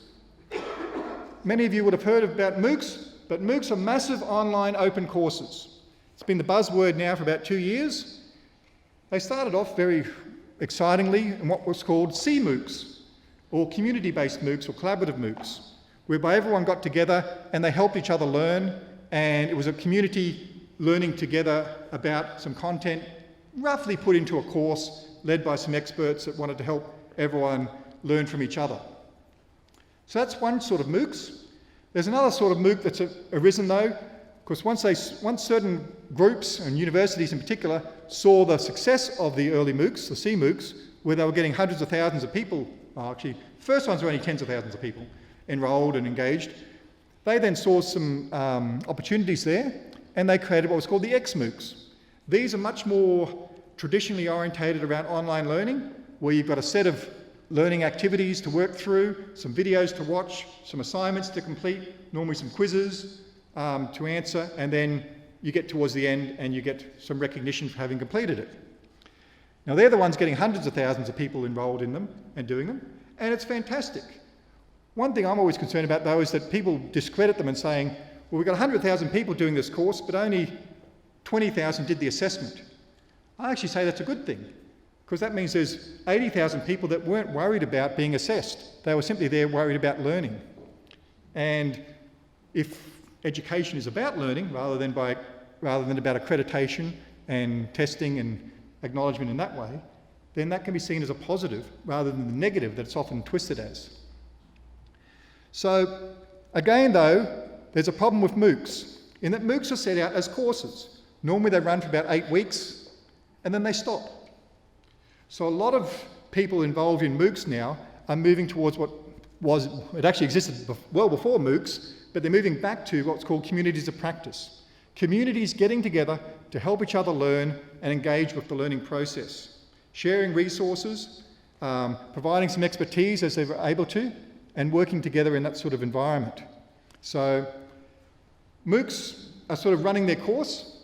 Many of you would have heard about MOOCs, but MOOCs are massive online open courses. It's been the buzzword now for about 2 years. They started off very excitingly in what was called CMOOCs, or community-based MOOCs or collaborative MOOCs, whereby everyone got together and they helped each other learn, and it was a community learning together about some content roughly put into a course led by some experts that wanted to help everyone learn from each other. So that's one sort of MOOCs. There's another sort of MOOC that's arisen though, because once certain groups and universities in particular saw the success of the early MOOCs, the CMOOCs, where they were getting hundreds of thousands of people, actually, first ones were only tens of thousands of people enrolled and engaged. They then saw some opportunities there, and they created what was called the XMOOCs. These are much more traditionally orientated around online learning, where you've got a set of learning activities to work through, some videos to watch, some assignments to complete, normally some quizzes to answer, and then you get towards the end and you get some recognition for having completed it. Now they're the ones getting hundreds of thousands of people enrolled in them and doing them, and it's fantastic. One thing I'm always concerned about though is that people discredit them and saying, well, we've got 100,000 people doing this course, but only 20,000 did the assessment. I actually say that's a good thing, because that means there's 80,000 people that weren't worried about being assessed. They were simply there worried about learning. And if education is about learning rather than about accreditation and testing and acknowledgement in that way, then that can be seen as a positive rather than the negative that it's often twisted as. So again though, there's a problem with MOOCs, in that MOOCs are set out as courses. Normally they run for about 8 weeks and then they stop. So a lot of people involved in MOOCs now are moving towards it actually existed well before MOOCs, but they're moving back to what's called communities of practice. Communities getting together to help each other learn and engage with the learning process. Sharing resources, providing some expertise as they're able to, and working together in that sort of environment. So MOOCs are sort of running their course,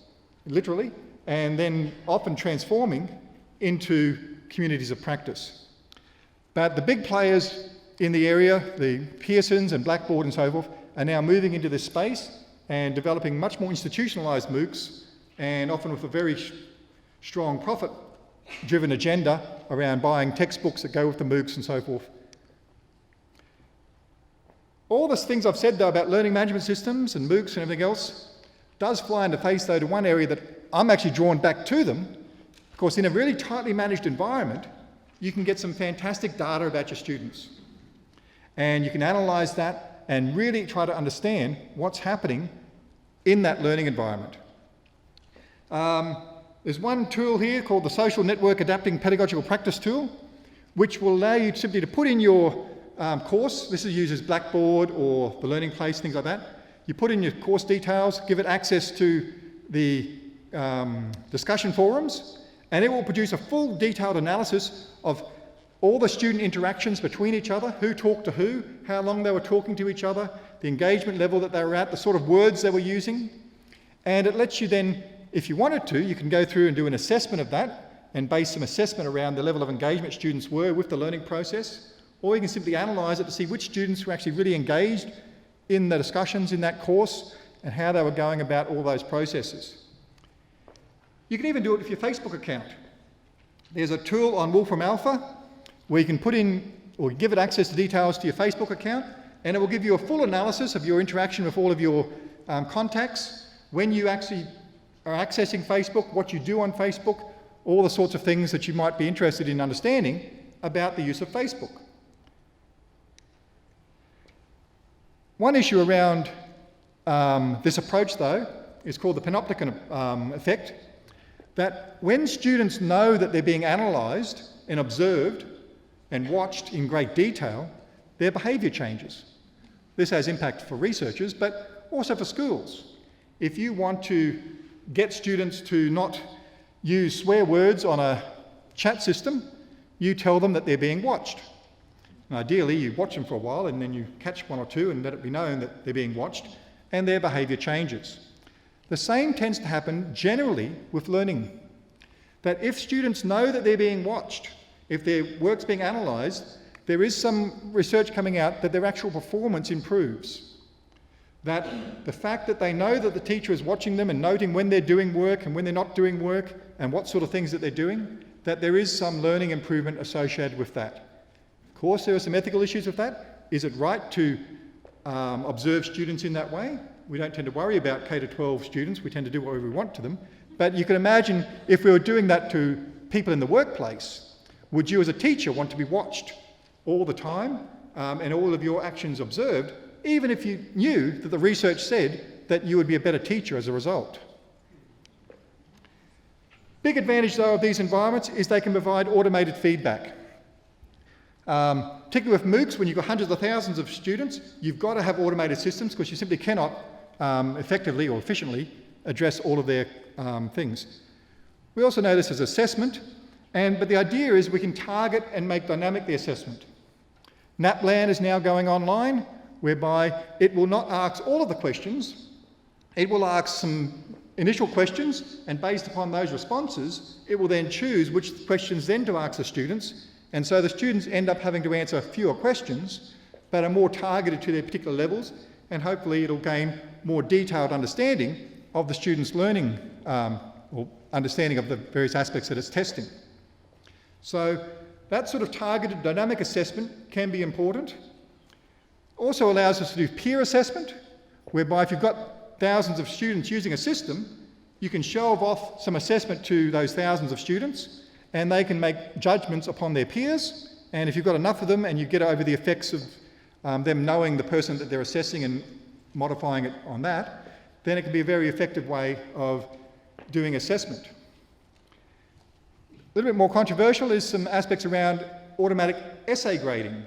literally, and then often transforming into communities of practice. But the big players in the area, the Pearsons and Blackboard and so forth, are now moving into this space and developing much more institutionalised MOOCs, and often with a very strong profit-driven agenda around buying textbooks that go with the MOOCs and so forth. All the things I've said though about learning management systems and MOOCs and everything else does fly in the face though to one area that I'm actually drawn back to them. Of course, in a really tightly managed environment, you can get some fantastic data about your students. And you can analyse that and really try to understand what's happening in that learning environment. There's one tool here called the Social Network Adapting Pedagogical Practice Tool, which will allow you simply to put in your course. This uses Blackboard or the Learning Place, things like that. You put in your course details, give it access to the discussion forums, and it will produce a full detailed analysis of all the student interactions between each other, who talked to who, how long they were talking to each other, the engagement level that they were at, the sort of words they were using. And it lets you then, if you wanted to, you can go through and do an assessment of that and base some assessment around the level of engagement students were with the learning process, or you can simply analyse it to see which students were actually really engaged in the discussions in that course and how they were going about all those processes. You can even do it with your Facebook account. There's a tool on Wolfram Alpha where you can put in or give it access to details to your Facebook account, and it will give you a full analysis of your interaction with all of your contacts, when you actually are accessing Facebook, what you do on Facebook, all the sorts of things that you might be interested in understanding about the use of Facebook. One issue around this approach, though, is called the Panopticon effect, that when students know that they're being analysed and observed and watched in great detail, their behaviour changes. This has impact for researchers, but also for schools. If you want to get students to not use swear words on a chat system, you tell them that they're being watched. And ideally, you watch them for a while and then you catch one or two and let it be known that they're being watched, and their behaviour changes. The same tends to happen generally with learning. That if students know that they're being watched, if their work's being analysed, there is some research coming out that their actual performance improves. That the fact that they know that the teacher is watching them and noting when they're doing work and when they're not doing work and what sort of things that they're doing, that there is some learning improvement associated with that. Of course, there are some ethical issues with that. Is it right to observe students in that way? We don't tend to worry about K-12 students. We tend to do whatever we want to them. But you can imagine if we were doing that to people in the workplace, would you as a teacher want to be watched all the time and all of your actions observed, even if you knew that the research said that you would be a better teacher as a result? Big advantage, though, of these environments is they can provide automated feedback. Particularly with MOOCs, when you've got hundreds of thousands of students, you've got to have automated systems because you simply cannot effectively or efficiently address all of their things. We also know this as assessment, but the idea is we can target and make dynamic the assessment. NAPLAN is now going online, whereby it will not ask all of the questions, it will ask some initial questions, and based upon those responses, it will then choose which questions then to ask the students, and so the students end up having to answer fewer questions, but are more targeted to their particular levels, and hopefully it'll gain more detailed understanding of the students' learning or understanding of the various aspects that it's testing. So that sort of targeted dynamic assessment can be important. Also allows us to do peer assessment, whereby if you've got thousands of students using a system, you can show off some assessment to those thousands of students, and they can make judgments upon their peers, and if you've got enough of them and you get over the effects of them knowing the person that they're assessing and modifying it on that, then it can be a very effective way of doing assessment. A little bit more controversial is some aspects around automatic essay grading,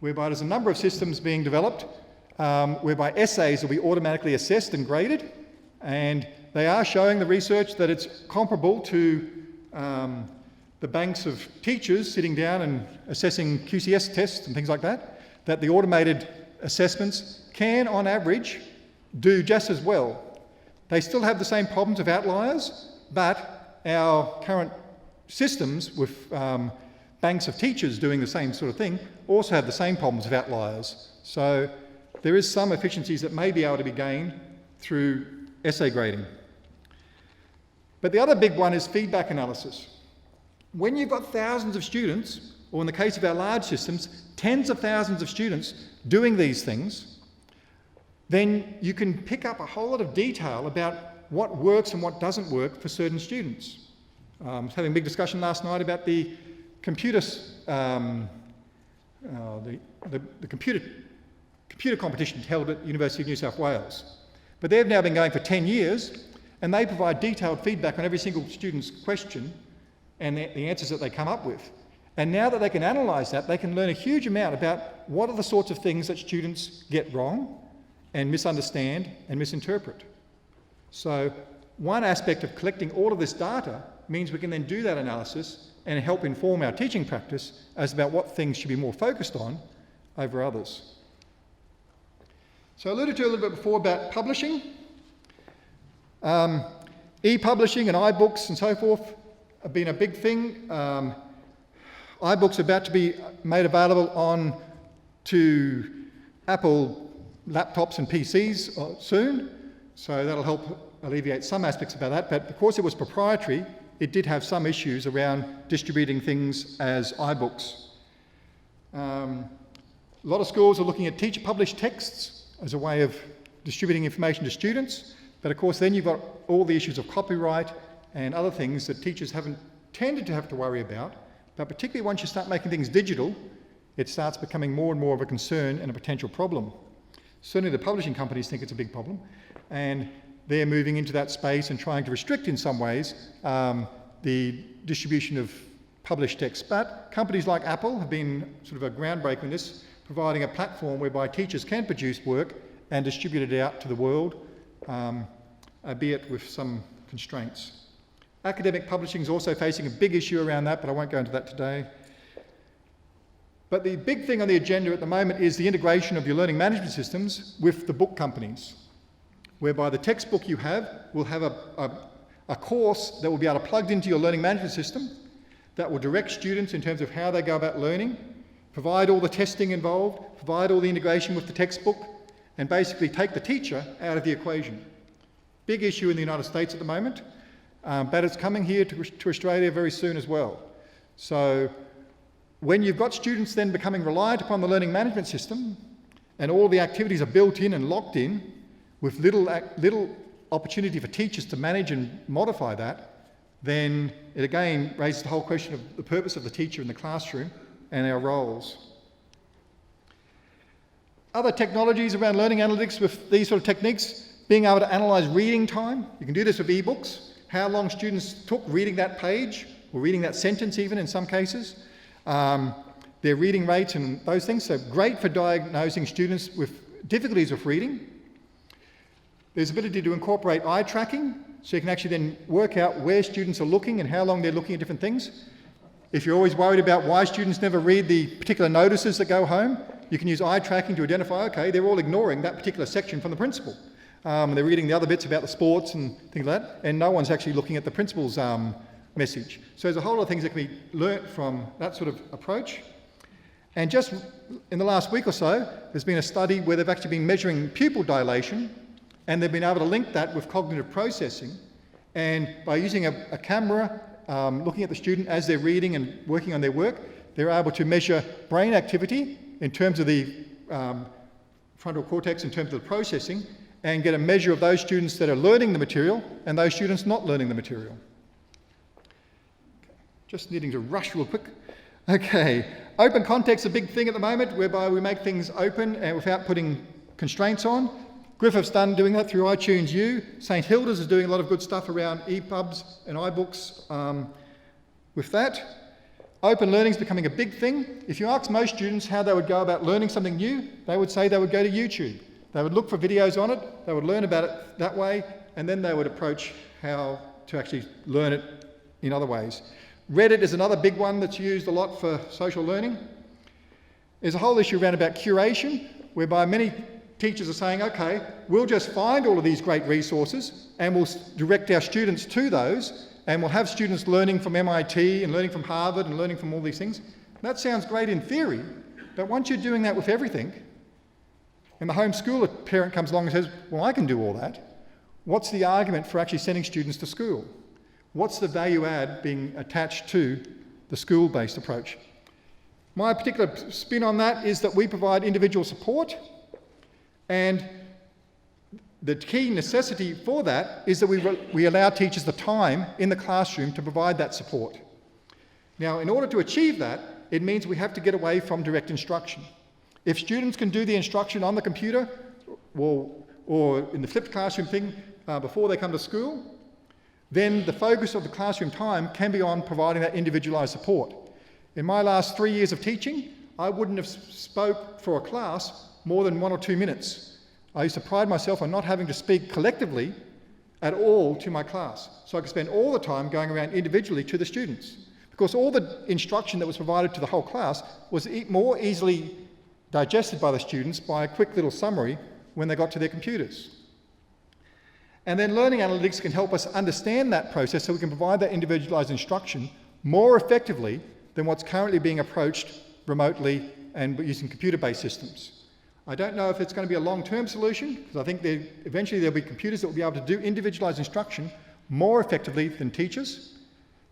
whereby there's a number of systems being developed whereby essays will be automatically assessed and graded, and they are showing the research that it's comparable to the banks of teachers sitting down and assessing QCS tests and things like that, that the automated assessments can, on average, do just as well. They still have the same problems of outliers, but our current systems with banks of teachers doing the same sort of thing also have the same problems of outliers. So there is some efficiencies that may be able to be gained through essay grading. But the other big one is feedback analysis. When you've got thousands of students, or in the case of our large systems, tens of thousands of students doing these things, then you can pick up a whole lot of detail about what works and what doesn't work for certain students. I was having a big discussion last night about the computer the computer competition held at the University of New South Wales. But they've now been going for 10 years, and they provide detailed feedback on every single student's question and the answers that they come up with. And now that they can analyse that, they can learn a huge amount about what are the sorts of things that students get wrong and misunderstand and misinterpret. So one aspect of collecting all of this data means we can then do that analysis and help inform our teaching practice as about what things should be more focused on over others. So I alluded to a little bit before about publishing. E-publishing and iBooks and so forth have been a big thing. iBooks are about to be made available on to Apple laptops and PCs soon, so that'll help alleviate some aspects about that. But because it was proprietary, it did have some issues around distributing things as iBooks. A lot of schools are looking at teacher-published texts as a way of distributing information to students, but of course then you've got all the issues of copyright and other things that teachers haven't tended to have to worry about, but particularly once you start making things digital, it starts becoming more and more of a concern and a potential problem. Certainly the publishing companies think it's a big problem, and they're moving into that space and trying to restrict in some ways the distribution of published text. But companies like Apple have been sort of a groundbreaker in this, providing a platform whereby teachers can produce work and distribute it out to the world, albeit with some constraints. Academic publishing is also facing a big issue around that, but I won't go into that today. But the big thing on the agenda at the moment is the integration of your learning management systems with the book companies, whereby the textbook you have will have a course that will be able to plug into your learning management system that will direct students in terms of how they go about learning, provide all the testing involved, provide all the integration with the textbook, and basically take the teacher out of the equation. Big issue in the United States at the moment, but it's coming here to Australia very soon as well. So when you've got students then becoming reliant upon the learning management system, and all the activities are built in and locked in, with little opportunity for teachers to manage and modify that, then it again raises the whole question of the purpose of the teacher in the classroom and our roles. Other technologies around learning analytics with these sort of techniques, being able to analyse reading time. You can do this with ebooks, how long students took reading that page, or reading that sentence even in some cases, their reading rates and those things. So great for diagnosing students with difficulties with reading. There's ability to incorporate eye tracking, so you can actually then work out where students are looking and how long they're looking at different things. If you're always worried about why students never read the particular notices that go home, you can use eye tracking to identify, okay, they're all ignoring that particular section from the principal. They're reading the other bits about the sports and things like that, and no one's actually looking at the principal's message. So there's a whole lot of things that can be learnt from that sort of approach. And just in the last week or so, there's been a study where they've actually been measuring pupil dilation, and they've been able to link that with cognitive processing. And by using a camera, looking at the student as they're reading and working on their work, they're able to measure brain activity in terms of the frontal cortex, in terms of the processing, and get a measure of those students that are learning the material and those students not learning the material. Just needing to rush real quick. Okay, open context's a big thing at the moment, whereby we make things open and without putting constraints on. Griffith's doing that through iTunes U. St Hilda's is doing a lot of good stuff around EPUBs and iBooks with that. Open learning is becoming a big thing. If you ask most students how they would go about learning something new, they would say they would go to YouTube. They would look for videos on it, they would learn about it that way, and then they would approach how to actually learn it in other ways. Reddit is another big one that's used a lot for social learning. There's a whole issue around about curation, whereby many teachers are saying, okay, we'll just find all of these great resources and we'll direct our students to those, and we'll have students learning from MIT and learning from Harvard and learning from all these things. That sounds great in theory, but once you're doing that with everything, and the homeschooler parent comes along and says, well, I can do all that, what's the argument for actually sending students to school? What's the value add being attached to the school-based approach? My particular spin on that is that we provide individual support, and the key necessity for that is that we allow teachers the time in the classroom to provide that support. Now, in order to achieve that, it means we have to get away from direct instruction. If students can do the instruction on the computer or in the flipped classroom thing before they come to school, then the focus of the classroom time can be on providing that individualised support. In my last 3 years of teaching, I wouldn't have spoke for a class more than 1 or 2 minutes. I used to pride myself on not having to speak collectively at all to my class. So I could spend all the time going around individually to the students. Because all the instruction that was provided to the whole class was more easily digested by the students by a quick little summary when they got to their computers. And then learning analytics can help us understand that process so we can provide that individualised instruction more effectively than what's currently being approached remotely and using computer-based systems. I don't know if it's going to be a long-term solution, because I think eventually there'll be computers that will be able to do individualised instruction more effectively than teachers,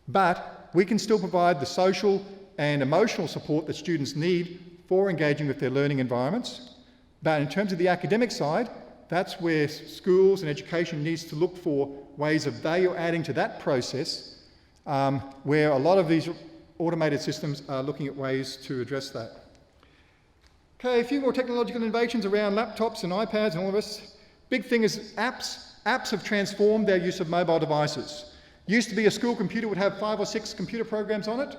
but we can still provide the social and emotional support that students need for engaging with their learning environments. But in terms of the academic side, that's where schools and education needs to look for ways of value adding to that process, where a lot of these automated systems are looking at ways to address that. Okay, a few more technological innovations around laptops and iPads and all of this. Big thing is apps. Apps have transformed their use of mobile devices. Used to be a school computer would have 5 or 6 computer programs on it.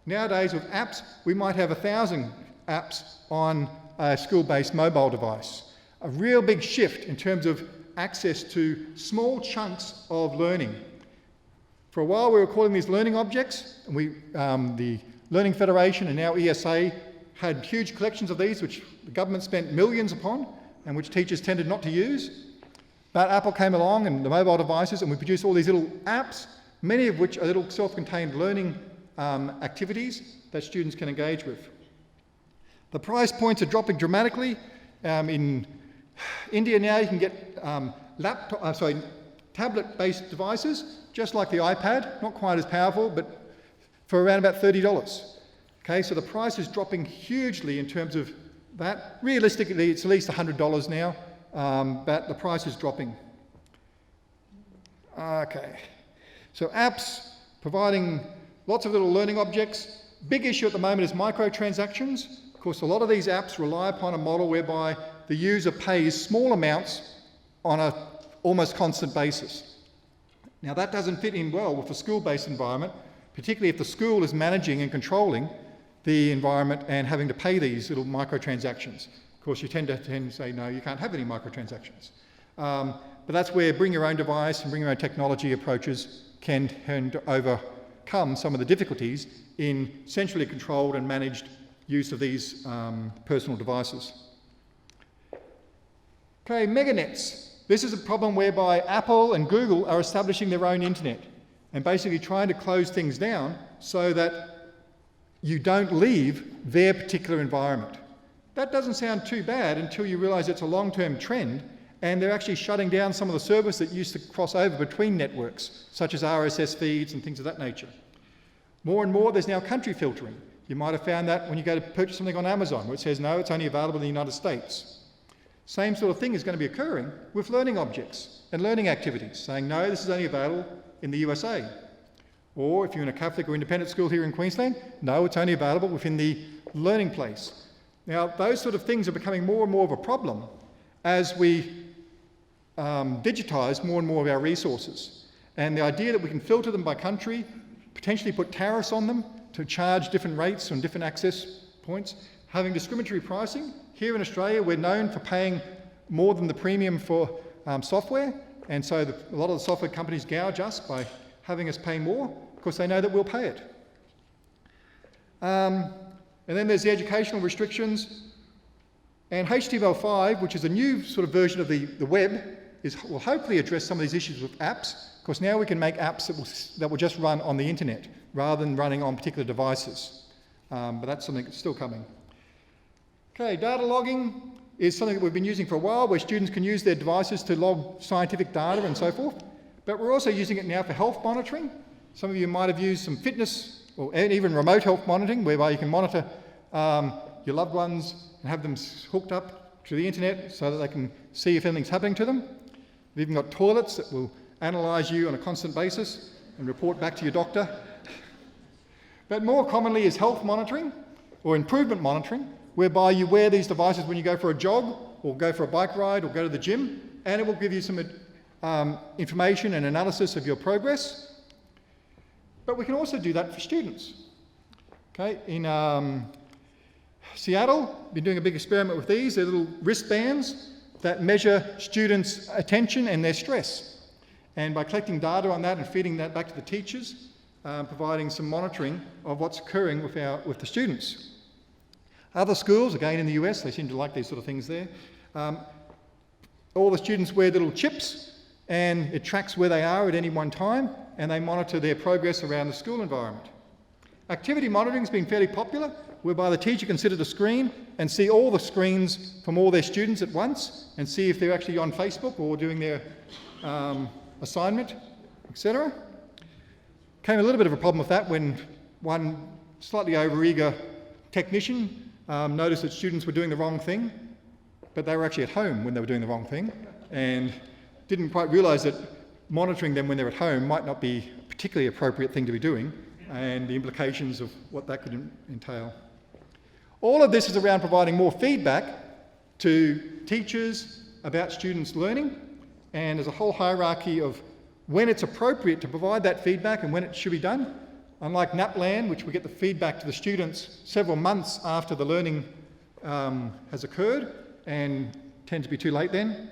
Nowadays with apps, we might have 1,000 apps on a school-based mobile device. A real big shift in terms of access to small chunks of learning. For a while we were calling these learning objects, and the Learning Federation and now ESA had huge collections of these which the government spent millions upon and which teachers tended not to use. But Apple came along and the mobile devices, and we produced all these little apps, many of which are little self-contained learning activities that students can engage with. The price points are dropping dramatically. In India now you can get tablet-based devices, just like the iPad, not quite as powerful, but for around about $30. Okay, so the price is dropping hugely in terms of that. Realistically, it's at least $100 now, but the price is dropping. Okay, so apps providing lots of little learning objects. Big issue at the moment is microtransactions. Of course, a lot of these apps rely upon a model whereby the user pays small amounts on an almost constant basis. Now that doesn't fit in well with the school-based environment, particularly if the school is managing and controlling the environment and having to pay these little microtransactions. Of course, you tend to say, no, you can't have any microtransactions. But that's where bring your own device and bring your own technology approaches can tend to overcome some of the difficulties in centrally controlled and managed use of these personal devices. Okay, Meganets. This is a problem whereby Apple and Google are establishing their own internet and basically trying to close things down so that you don't leave their particular environment. That doesn't sound too bad until you realise it's a long-term trend, and they're actually shutting down some of the service that used to cross over between networks, such as RSS feeds and things of that nature. More and more, there's now country filtering. You might have found that when you go to purchase something on Amazon, where it says, no, it's only available in the United States. Same sort of thing is going to be occurring with learning objects and learning activities, saying, no, this is only available in the USA. Or if you're in a Catholic or independent school here in Queensland, no, it's only available within the learning place. Now, those sort of things are becoming more and more of a problem as we digitise more and more of our resources. And the idea that we can filter them by country, potentially put tariffs on them to charge different rates on different access points, having discriminatory pricing. Here in Australia, we're known for paying more than the premium for software, and so a lot of the software companies gouge us by having us pay more, because they know that we'll pay it. And then there's the educational restrictions. And HTML5, which is a new sort of version of the web, will hopefully address some of these issues with apps, because now we can make apps that will just run on the internet, rather than running on particular devices. But that's something that's still coming. Okay, data logging is something that we've been using for a while, where students can use their devices to log scientific data and so forth. But we're also using it now for health monitoring. Some of you might have used some fitness or even remote health monitoring, whereby you can monitor your loved ones and have them hooked up to the internet so that they can see if anything's happening to them. We've even got toilets that will analyse you on a constant basis and report back to your doctor. But more commonly is health monitoring. or improvement monitoring, whereby you wear these devices when you go for a jog, or go for a bike ride, or go to the gym, and it will give you some information and analysis of your progress. But we can also do that for students. Okay, in Seattle, been doing a big experiment with these. They're little wristbands that measure students' attention and their stress. And by collecting data on that and feeding that back to the teachers, providing some monitoring of what's occurring with the students. Other schools, again in the US, they seem to like these sort of things there. All the students wear little chips, and it tracks where they are at any one time, and they monitor their progress around the school environment. Activity monitoring has been fairly popular, whereby the teacher can sit at a screen and see all the screens from all their students at once, and see if they're actually on Facebook or doing their assignment, etc. Came a little bit of a problem with that when one slightly overeager technician noticed that students were doing the wrong thing, but they were actually at home when they were doing the wrong thing, and didn't quite realise that monitoring them when they're at home might not be a particularly appropriate thing to be doing, and the implications of what that could entail. All of this is around providing more feedback to teachers about students' learning, and there's a whole hierarchy of when it's appropriate to provide that feedback and when it should be done. Unlike NAPLAN, which we get the feedback to the students several months after the learning has occurred, and tends to be too late then.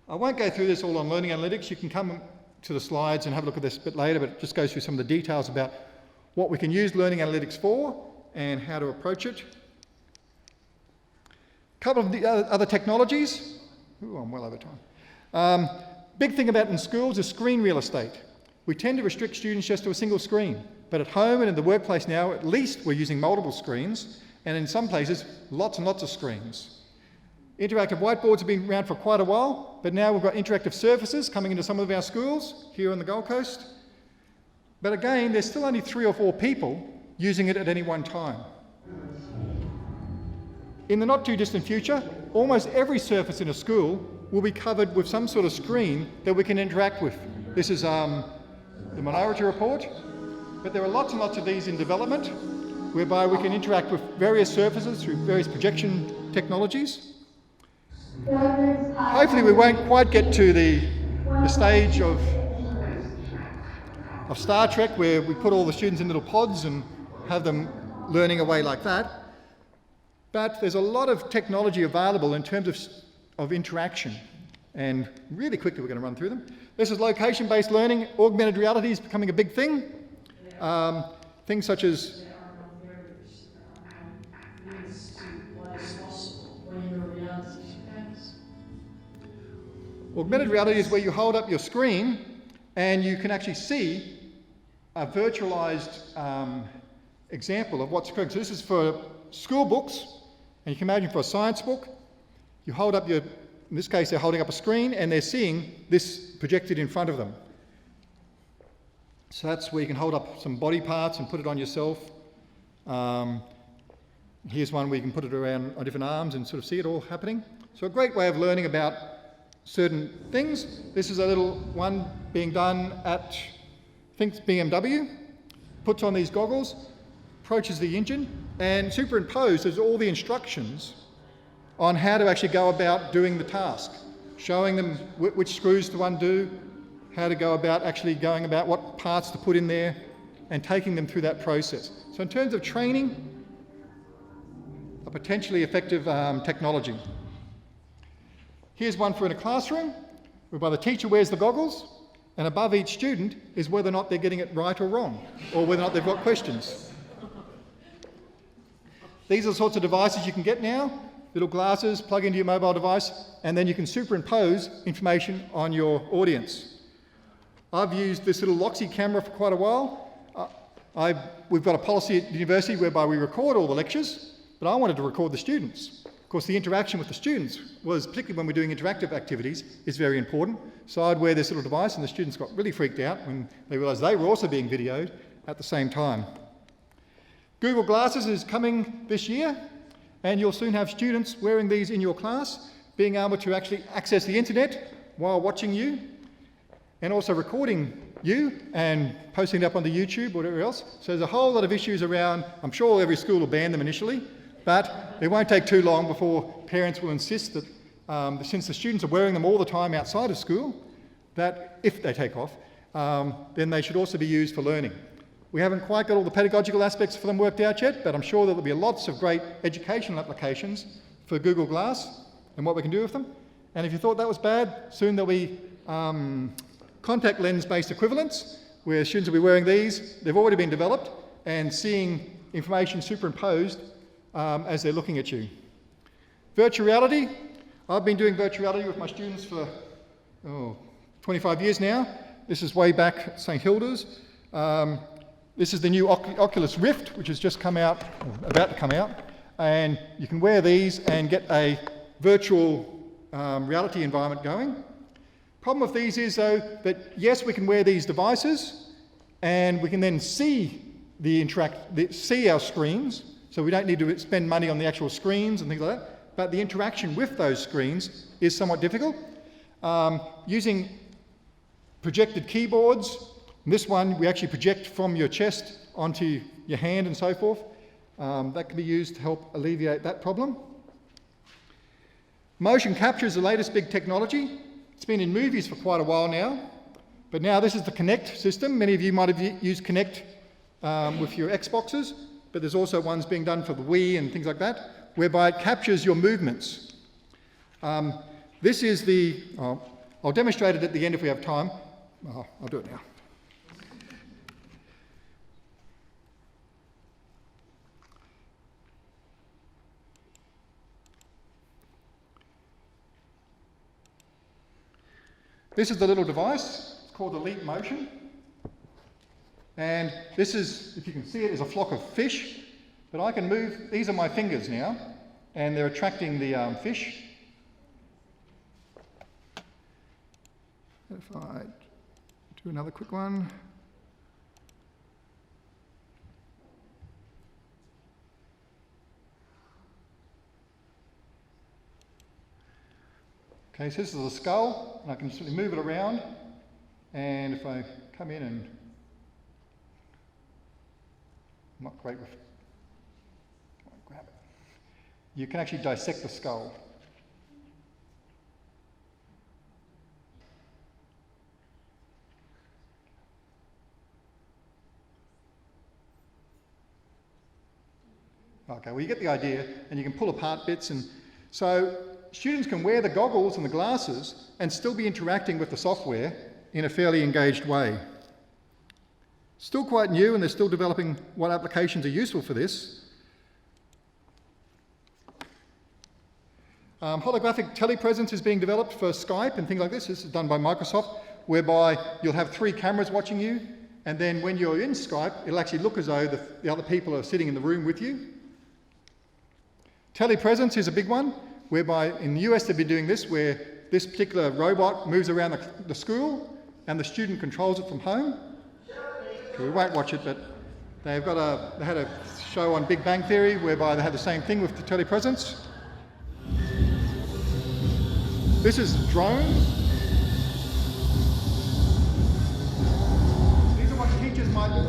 I won't go through this all on learning analytics. You can come to the slides and have a look at this a bit later, but it just goes through some of the details about what we can use learning analytics for and how to approach it. A couple of the other technologies. Ooh, I'm well over time. Big thing about in schools is screen real estate. We tend to restrict students just to a single screen, but at home and in the workplace now, at least we're using multiple screens, and in some places, lots and lots of screens. Interactive whiteboards have been around for quite a while, but now we've got interactive surfaces coming into some of our schools here on the Gold Coast. But again, there's still only 3 or 4 people using it at any one time. In the not too distant future, almost every surface in a school will be covered with some sort of screen that we can interact with. This is the Minority Report, but there are lots and lots of these in development, whereby we can interact with various surfaces through various projection technologies. Hopefully we won't quite get to the stage of Star Trek, where we put all the students in little pods and have them learning away like that. But there's a lot of technology available in terms of interaction. And really quickly we're going to run through them. This is location-based learning. Augmented reality is becoming a big thing. Things such as augmented reality is where you hold up your screen and you can actually see a virtualized example of what's occurring. So this is for school books, and you can imagine for a science book, you hold up in this case they're holding up a screen and they're seeing this projected in front of them. So that's where you can hold up some body parts and put it on yourself. Here's one where you can put it around on different arms and sort of see it all happening. So a great way of learning about certain things. This is a little one being done at, I think it's BMW, puts on these goggles, approaches the engine, and superimposes all the instructions on how to actually go about doing the task, showing them which screws to undo, how to go about actually going about what parts to put in there, and taking them through that process. So in terms of training, a potentially effective technology. Here's one for in a classroom, whereby the teacher wears the goggles, and above each student is whether or not they're getting it right or wrong, or whether or not they've got questions. These are the sorts of devices you can get now, little glasses, plug into your mobile device, and then you can superimpose information on your audience. I've used this little Loxy camera for quite a while. We've got a policy at university whereby we record all the lectures, but I wanted to record the students. Of course, the interaction with the students was, particularly when we're doing interactive activities, is very important. So I'd wear this little device and the students got really freaked out when they realised they were also being videoed at the same time. Google Glasses is coming this year, and you'll soon have students wearing these in your class, being able to actually access the internet while watching you, and also recording you and posting it up onto YouTube or whatever else. So there's a whole lot of issues around. I'm sure every school will ban them initially, but it won't take too long before parents will insist that since the students are wearing them all the time outside of school, that if they take off, then they should also be used for learning. We haven't quite got all the pedagogical aspects for them worked out yet, but I'm sure there'll be lots of great educational applications for Google Glass and what we can do with them. And if you thought that was bad, soon there'll be contact lens-based equivalents, where students will be wearing these. They've already been developed, and seeing information superimposed as they're looking at you. Virtual reality. I've been doing virtual reality with my students for 25 years now. This is way back at St Hilda's. This is the new Oculus Rift, which has just come out, or about to come out, and you can wear these and get a virtual reality environment going. Problem with these is, though, that yes, we can wear these devices, and we can then see see our screens, so we don't need to spend money on the actual screens and things like that. But the interaction with those screens is somewhat difficult. Using projected keyboards, this one we actually project from your chest onto your hand and so forth. That can be used to help alleviate that problem. Motion capture is the latest big technology. It's been in movies for quite a while now, but now this is the Kinect system. Many of you might have used Kinect with your Xboxes, but there's also ones being done for the Wii and things like that, whereby it captures your movements. This is the, I'll demonstrate it at the end if we have time. I'll do it now. This is the little device. It's called the Leap Motion. And this is, if you can see it, is a flock of fish. But I can move, these are my fingers now, and they're attracting the fish. If I do another quick one. Okay, so this is the skull, and I can simply move it around, and if I come in and, not great with, grab it, you can actually dissect the skull. Okay, well you get the idea, and you can pull apart bits, and so students can wear the goggles and the glasses and still be interacting with the software in a fairly engaged way. Still quite new, and they're still developing what applications are useful for this. Holographic telepresence is being developed for Skype and things like this. This is done by Microsoft, whereby you'll have 3 cameras watching you, and then when you're in Skype, it'll actually look as though the other people are sitting in the room with you. Telepresence is a big one, whereby in the US they've been doing this, where this particular robot moves around the school and the student controls it from home. Okay, we won't watch it, but they had a show on Big Bang Theory whereby they had the same thing with the telepresence. This is drones. These are what teachers might do.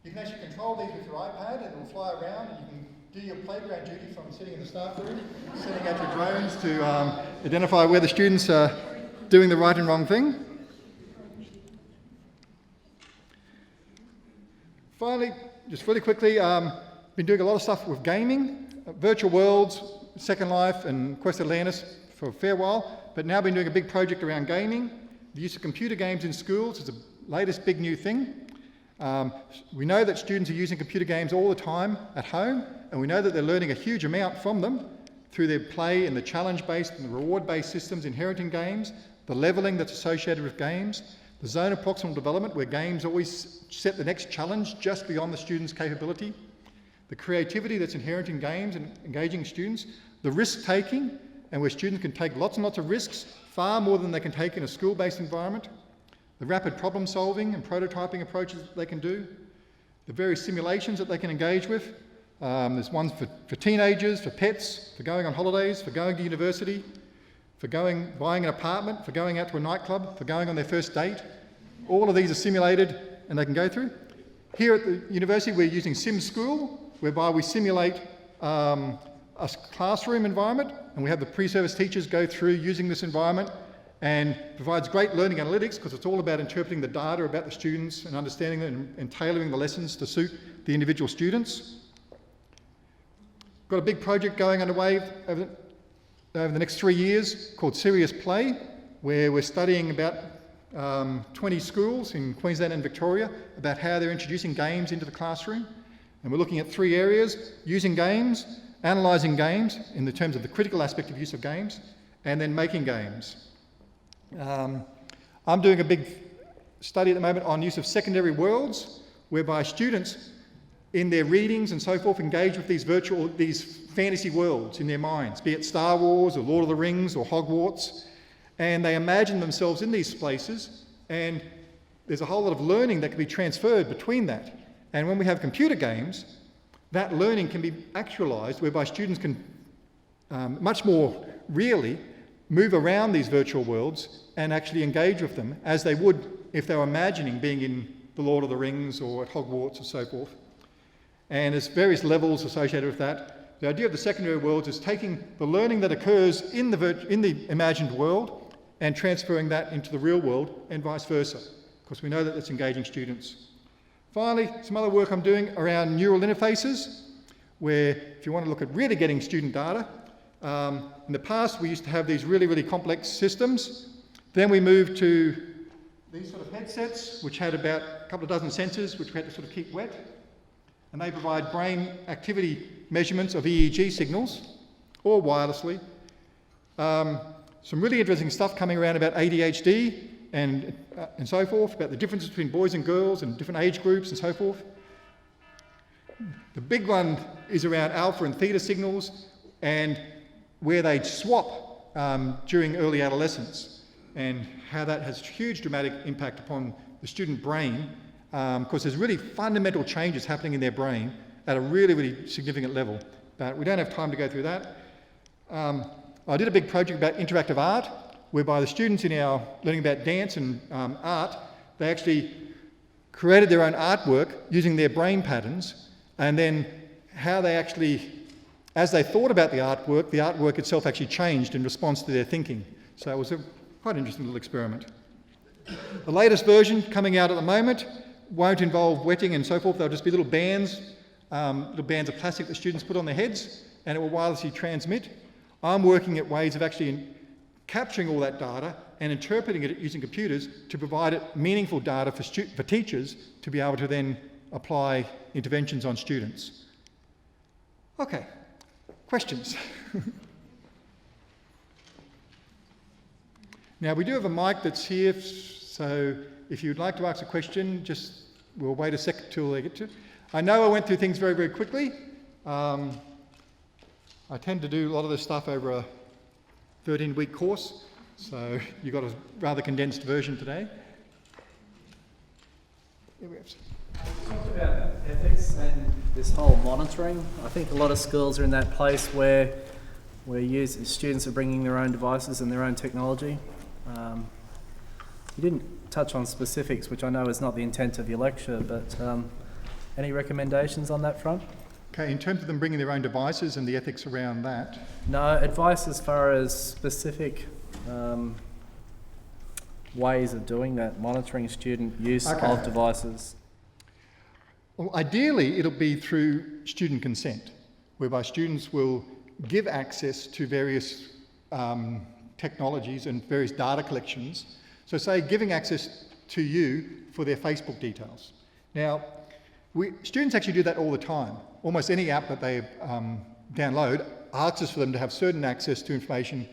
You can actually control these with your iPad, and it will fly around, and you can do your playground duty from sitting in the staff room, setting out your drones to identify where the students are doing the right and wrong thing. Finally, just really quickly, been doing a lot of stuff with gaming, virtual worlds, Second Life and Quest Atlantis for a fair while, but now been doing a big project around gaming. The use of computer games in schools is the latest big new thing. We know that students are using computer games all the time at home, and we know that they're learning a huge amount from them through their play and the challenge-based and the reward-based systems inherent in games, the levelling that's associated with games, the zone of proximal development where games always set the next challenge just beyond the student's capability, the creativity that's inherent in games and engaging students, the risk-taking, and where students can take lots and lots of risks, far more than they can take in a school-based environment, the rapid problem solving and prototyping approaches that they can do, the various simulations that they can engage with. There's ones for teenagers, for pets, for going on holidays, for going to university, for buying an apartment, for going out to a nightclub, for going on their first date. All of these are simulated and they can go through. Here at the university we're using Sim School, whereby we simulate a classroom environment, and we have the pre-service teachers go through using this environment, and provides great learning analytics because it's all about interpreting the data about the students and understanding them and tailoring the lessons to suit the individual students. Got a big project going underway over the next 3 years called Serious Play, where we're studying about 20 schools in Queensland and Victoria about how they're introducing games into the classroom. And we're looking at 3 areas: using games, analysing games in the terms of the critical aspect of use of games, and then making games. I'm doing a big study at the moment on use of secondary worlds, whereby students in their readings and so forth engage with these fantasy worlds in their minds, be it Star Wars or Lord of the Rings or Hogwarts, and they imagine themselves in these places, and there's a whole lot of learning that can be transferred between that. And when we have computer games, that learning can be actualised, whereby students can much more really move around these virtual worlds and actually engage with them as they would if they were imagining being in the Lord of the Rings or at Hogwarts or so forth. And there's various levels associated with that. The idea of the secondary worlds is taking the learning that occurs in the imagined world and transferring that into the real world and vice versa, because we know that it's engaging students. Finally, some other work I'm doing around neural interfaces, where if you want to look at really getting student data, in the past we used to have these really, really complex systems. Then we moved to these sort of headsets, which had about a couple of dozen sensors, which we had to sort of keep wet. And they provide brain activity measurements of EEG signals, or wirelessly. Some really interesting stuff coming around about ADHD and so forth, about the differences between boys and girls and different age groups and so forth. The big one is around alpha and theta signals, and where they swap during early adolescence, and how that has huge dramatic impact upon the student brain, because there's really fundamental changes happening in their brain at a really, really significant level. But we don't have time to go through that. I did a big project about interactive art, whereby the students in our learning about dance and art, they actually created their own artwork using their brain patterns, and then how they actually, as they thought about the artwork itself actually changed in response to their thinking. So it was a quite interesting little experiment. The latest version coming out at the moment won't involve wetting and so forth. They'll just be little bands of plastic that students put on their heads, and it will wirelessly transmit. I'm working at ways of actually capturing all that data and interpreting it using computers to provide it meaningful data for teachers to be able to then apply interventions on students. Okay, questions? Now, we do have a mic that's here, so if you'd like to ask a question, we'll wait a sec till they get to it. I know I went through things very, very quickly. I tend to do a lot of this stuff over a 13-week course, so you got a rather condensed version today. Here we have some. You talked about ethics and this whole monitoring. I think a lot of schools are in that place where students are bringing their own devices and their own technology. You didn't touch on specifics, which I know is not the intent of your lecture, but any recommendations on that front? Okay, in terms of them bringing their own devices and the ethics around that? No, advice as far as specific ways of doing that, monitoring student use of devices. Well, ideally, it'll be through student consent, whereby students will give access to various technologies and various data collections. So say giving access to you for their Facebook details. Now, students actually do that all the time. Almost any app that they download asks us for them to have certain access to information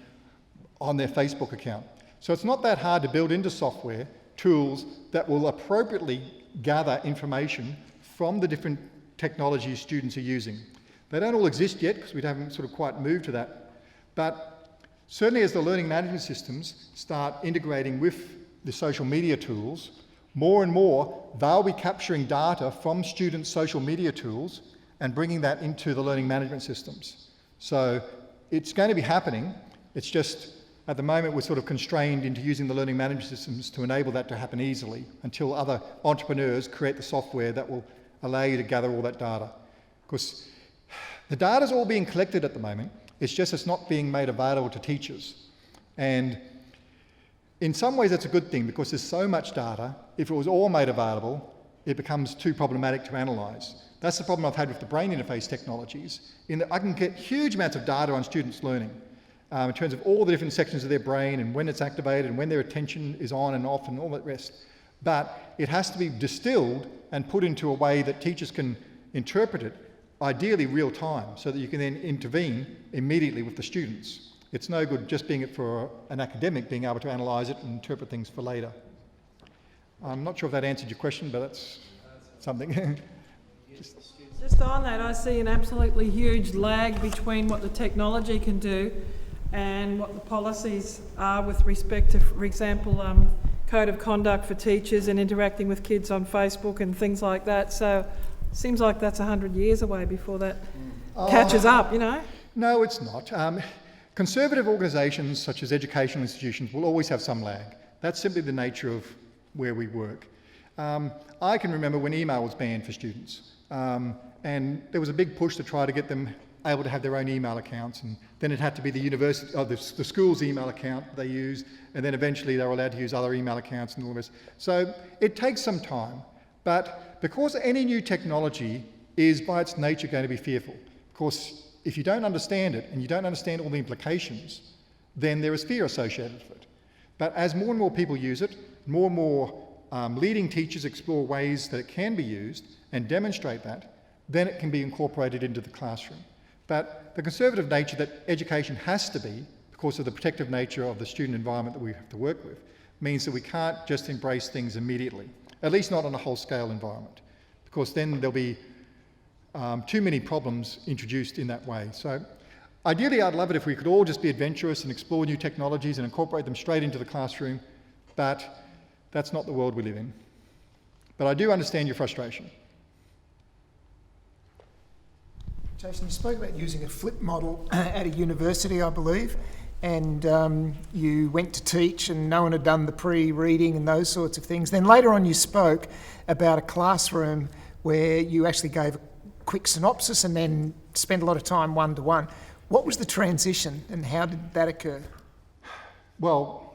on their Facebook account. So it's not that hard to build into software tools that will appropriately gather information from the different technologies students are using. They don't all exist yet because we haven't sort of quite moved to that. But certainly as the learning management systems start integrating with the social media tools, more and more they'll be capturing data from students' social media tools and bringing that into the learning management systems. So it's going to be happening. It's just At the moment, we're sort of constrained into using the learning management systems to enable that to happen easily until other entrepreneurs create the software that will allow you to gather all that data. Of course, the data's all being collected at the moment. It's not being made available to teachers. And in some ways, that's a good thing because there's so much data. If it was all made available, it becomes too problematic to analyse. That's the problem I've had with the brain interface technologies, in that I can get huge amounts of data on students' learning in terms of all the different sections of their brain and when it's activated and when their attention is on and off and all that rest. But it has to be distilled and put into a way that teachers can interpret it, ideally real time, so that you can then intervene immediately with the students. It's no good just being it for an academic being able to analyse it and interpret things for later. I'm not sure if that answered your question, but that's something. Just on that, I see an absolutely huge lag between what the technology can do and what the policies are with respect to, for example, code of conduct for teachers and interacting with kids on Facebook and things like that. So it seems like that's 100 years away before that catches up, you know? No, it's not. Conservative organisations such as educational institutions will always have some lag. That's simply the nature of where we work. I can remember when email was banned for students, and there was a big push to try to get them able to have their own email accounts, and then it had to be the university, the school's email account they used, and then eventually they were allowed to use other email accounts and all this. So it takes some time, but because any new technology is by its nature going to be fearful, of course, if you don't understand it and you don't understand all the implications, then there is fear associated with it. But as more and more people use it, more and more leading teachers explore ways that it can be used and demonstrate that, then it can be incorporated into the classroom. But the conservative nature that education has to be, because of the protective nature of the student environment that we have to work with, means that we can't just embrace things immediately, at least not on a whole-scale environment, because then there'll be too many problems introduced in that way. So ideally, I'd love it if we could all just be adventurous and explore new technologies and incorporate them straight into the classroom, but that's not the world we live in. But I do understand your frustration. Jason, you spoke about using a flip model at a university, I believe, and you went to teach and no one had done the pre-reading and those sorts of things. Then later on you spoke about a classroom where you actually gave a quick synopsis and then spent a lot of time one-to-one. What was the transition and how did that occur? Well,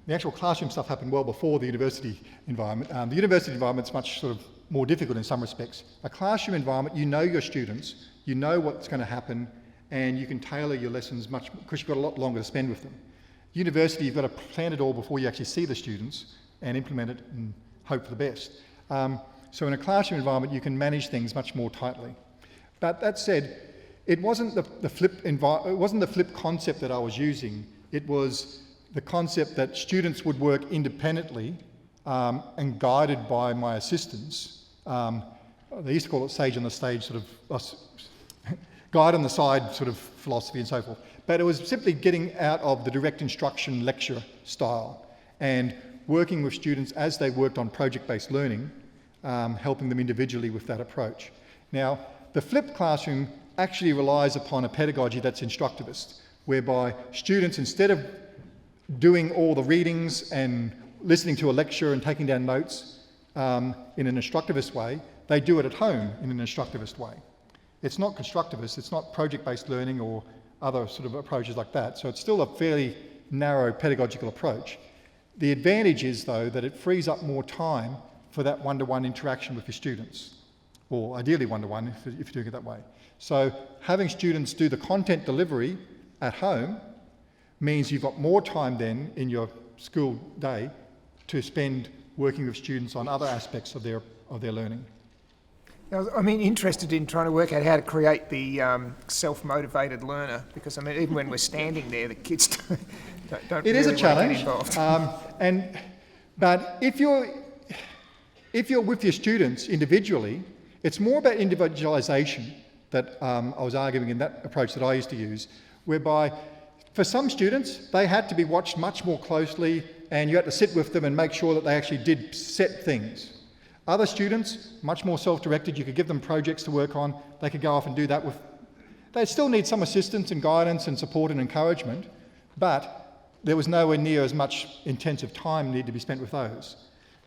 the actual classroom stuff happened well before the university environment. The university environment's much sort of more difficult in some respects. A classroom environment, you know your students, you know what's going to happen, and you can tailor your lessons much, because you've got a lot longer to spend with them. University, you've got to plan it all before you actually see the students and implement it and hope for the best. So in a classroom environment, you can manage things much more tightly. But that said, it wasn't the flip concept that I was using. It was the concept that students would work independently and guided by my assistants. They used to call it sage on the stage, sort of guide on the side sort of philosophy and so forth. But it was simply getting out of the direct instruction lecture style and working with students as they worked on project-based learning, helping them individually with that approach. Now, the flipped classroom actually relies upon a pedagogy that's instructivist, whereby students, instead of doing all the readings and listening to a lecture and taking down notes in an instructivist way, they do it at home in an instructivist way. It's not constructivist, it's not project-based learning or other sort of approaches like that, so it's still a fairly narrow pedagogical approach. The advantage is, though, that it frees up more time for that one-to-one interaction with your students, or ideally one-to-one if you're doing it that way. So having students do the content delivery at home means you've got more time then in your school day to spend working with students on other aspects of their learning. I'm interested in trying to work out how to create the self-motivated learner, because I mean, even when we're standing there, the kids don't it really is a want challenge, to get involved. But if you're with your students individually, it's more about individualisation that I was arguing in that approach that I used to use, whereby for some students, they had to be watched much more closely and you had to sit with them and make sure that they actually did set things. Other students, much more self-directed, you could give them projects to work on, they could go off and do that with... They still need some assistance and guidance and support and encouragement, but there was nowhere near as much intensive time needed to be spent with those.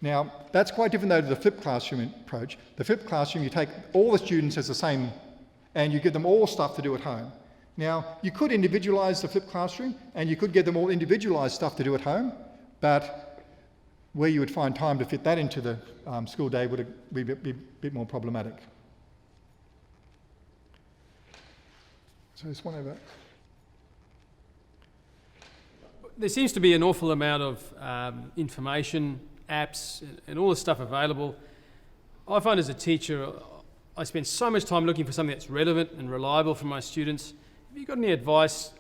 Now, that's quite different though to the flipped classroom approach. The flipped classroom, you take all the students as the same and you give them all stuff to do at home. Now, you could individualise the flipped classroom and you could give them all individualised stuff to do at home, but where you would find time to fit that into the school day would be a bit more problematic. So this one over. There seems to be an awful amount of information, apps, and all this stuff available. I find as a teacher, I spend so much time looking for something that's relevant and reliable for my students. Have you got any advice?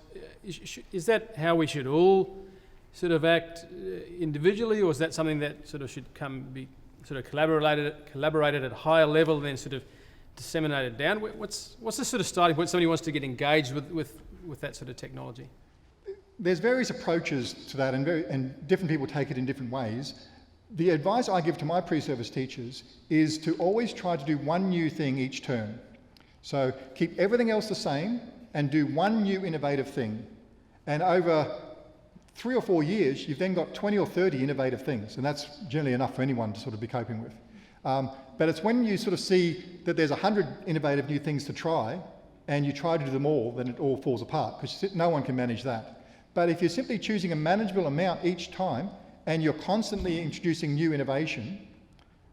Is that how we should all sort of act individually, or is that something that sort of should be sort of collaborated at a higher level and then sort of disseminated down? What's the sort of starting point somebody wants to get engaged with that sort of technology? There's various approaches to that and different people take it in different ways. The advice I give to my pre-service teachers is to always try to do one new thing each term. So keep everything else the same and do one new innovative thing. And over 3 or 4 years, you've then got 20 or 30 innovative things, and that's generally enough for anyone to sort of be coping with. But it's when you sort of see that there's 100 innovative new things to try, and you try to do them all, then it all falls apart, because no one can manage that. But if you're simply choosing a manageable amount each time, and you're constantly introducing new innovation,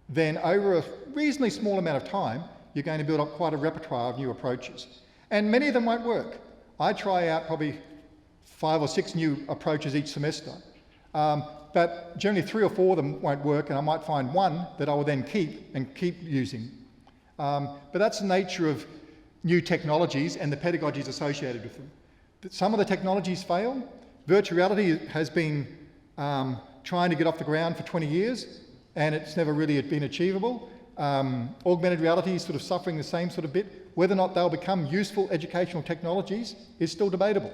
then over a reasonably small amount of time, you're going to build up quite a repertoire of new approaches. And many of them won't work. I try out probably 5 or 6 new approaches each semester. But generally 3 or 4 of them won't work, and I might find one that I will then keep using. But that's the nature of new technologies and the pedagogies associated with them. Some of the technologies fail. Virtual reality has been trying to get off the ground for 20 years, and it's never really been achievable. Augmented reality is sort of suffering the same sort of bit. Whether or not they'll become useful educational technologies is still debatable.